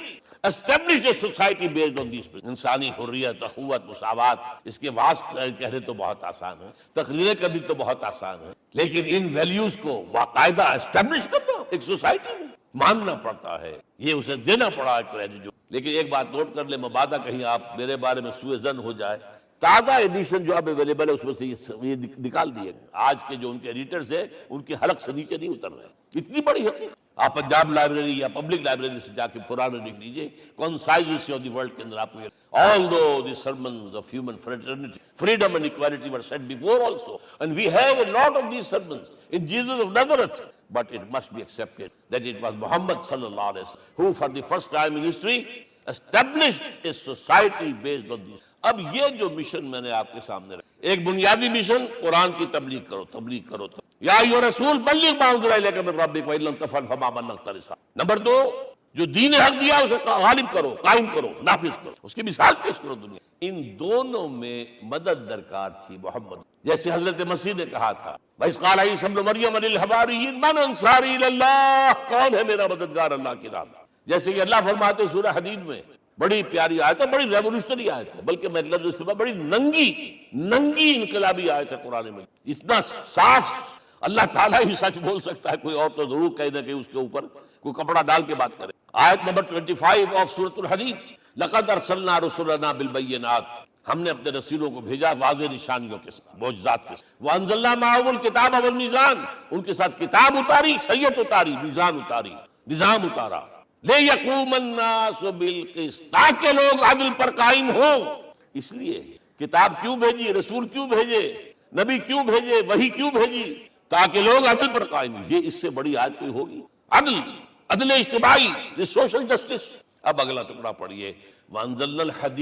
established a society based on these principles۔ انسانی حریت، اخوت، مساوات، اس کے واعظ کہنے تو بہت آسان ہے، تقریریں کرنی تو بہت آسان ہے، لیکن ان ویلیوز کو باقاعدہ اسٹیبلش کرنا ایک سوسائٹی میں ماننا پڑتا ہے، یہ اسے دینا پڑا ہے کریڈٹ۔ لیکن ایک بات نوٹ کر لیں، مبادہ کہیں آپ میرے بارے میں سوء ظن ہو جائے، تازہ ایڈیشن جو اب اویلیبل ہے اس میں سے یہ نکال دیے گئے، آج کے جو ان کے ایڈیٹرز ہیں ان کے حلق سے نیچے نہیں اتر رہے، اتنی بڑی حقیقت۔ آپ پنجاب لائبریری یا پبلک لائبریری سے جا کے پرانے لکھ لیجیے، concise history of the world کے اندر آپ کو although the sermons of human fraternity, freedom and equality were said before also, and we have a lot of these sermons in Jesus of Nazareth, but it must be accepted that it was Muhammad sallallahu alaihi wasallam who for the first time in history established a society based on these۔ اب یہ جو mission میں نے آپ کے سامنے رکھا، ایک بنیادی مشن، قرآن کی تبلیغ کرو، تبلیغ کرو۔ یا ایھا رسول بلغ ما انزل الیک من ربک وان لم تفعل فما بلغت رسالتہ۔ نمبر 2، جو دین حق دیا اسے غالب کرو، قائم کرو، نافذ کرو، اس کی مثال پیش کرو دنیا۔ ان دونوں میں مدد درکار تھی محمد، جیسے حضرت مسیح نے کہا تھا وَإِذْ قَالَ عِیسیٰ ابْنُ مَرْیَمَ لِلْحَوَارِیِّینَ مَنْ أَنصَارِی إِلَى اللَّہِ، کون ہے میرا مددگار اللہ کی راہ میں۔ جیسے کہ اللہ فرماتے سورہ حدید میں، بڑی پیاری آیت ہے، بڑی ریولوشنری آیت ہے، بلکہ میں لفظ استعمال، بڑی ننگی انقلابی آیت ہے قرآن میں، اتنا صاف اللہ تعالیٰ ہی سچ بول سکتا ہے، کوئی اور تو ضرور کہیں نہ کہ اس کے اوپر کوئی کپڑا ڈال کے بات کرے۔ آیت نمبر 25 آف سورۃ الحدید، لقد ارسلنا رسلنا بالبینات ہم نے اپنے رسولوں کو بھیجا واضح نشانیوں کے ساتھ، معجزات کے ساتھ۔ وَأَنزَلْنَا مَعَهُمُ الْكِتَابَ وَالْمِيزَانَ، ان کے ساتھ کتاب اتاری، شریعت اتاری، میزان اتاری، نظام اتارا۔ لِيَقُومَ النَّاسُ بِالْقِسْطِ، تاکہ لوگ عدل پر قائم ہوں۔ اس لیے کتاب کیوں بھیجی، رسول کیوں بھیجے، نبی کیوں بھیجے، وحی کیوں بھیجی؟ تاکہ لوگ عدل پر قائم ہوں۔ یہ اس سے بڑی آیت کوئی ہوگی؟ عدل اجتماعی، سوشل جسٹس۔ اب اگلا ٹکڑا پڑھیے، وَأَنزَلْنَا الْحَدِيدَ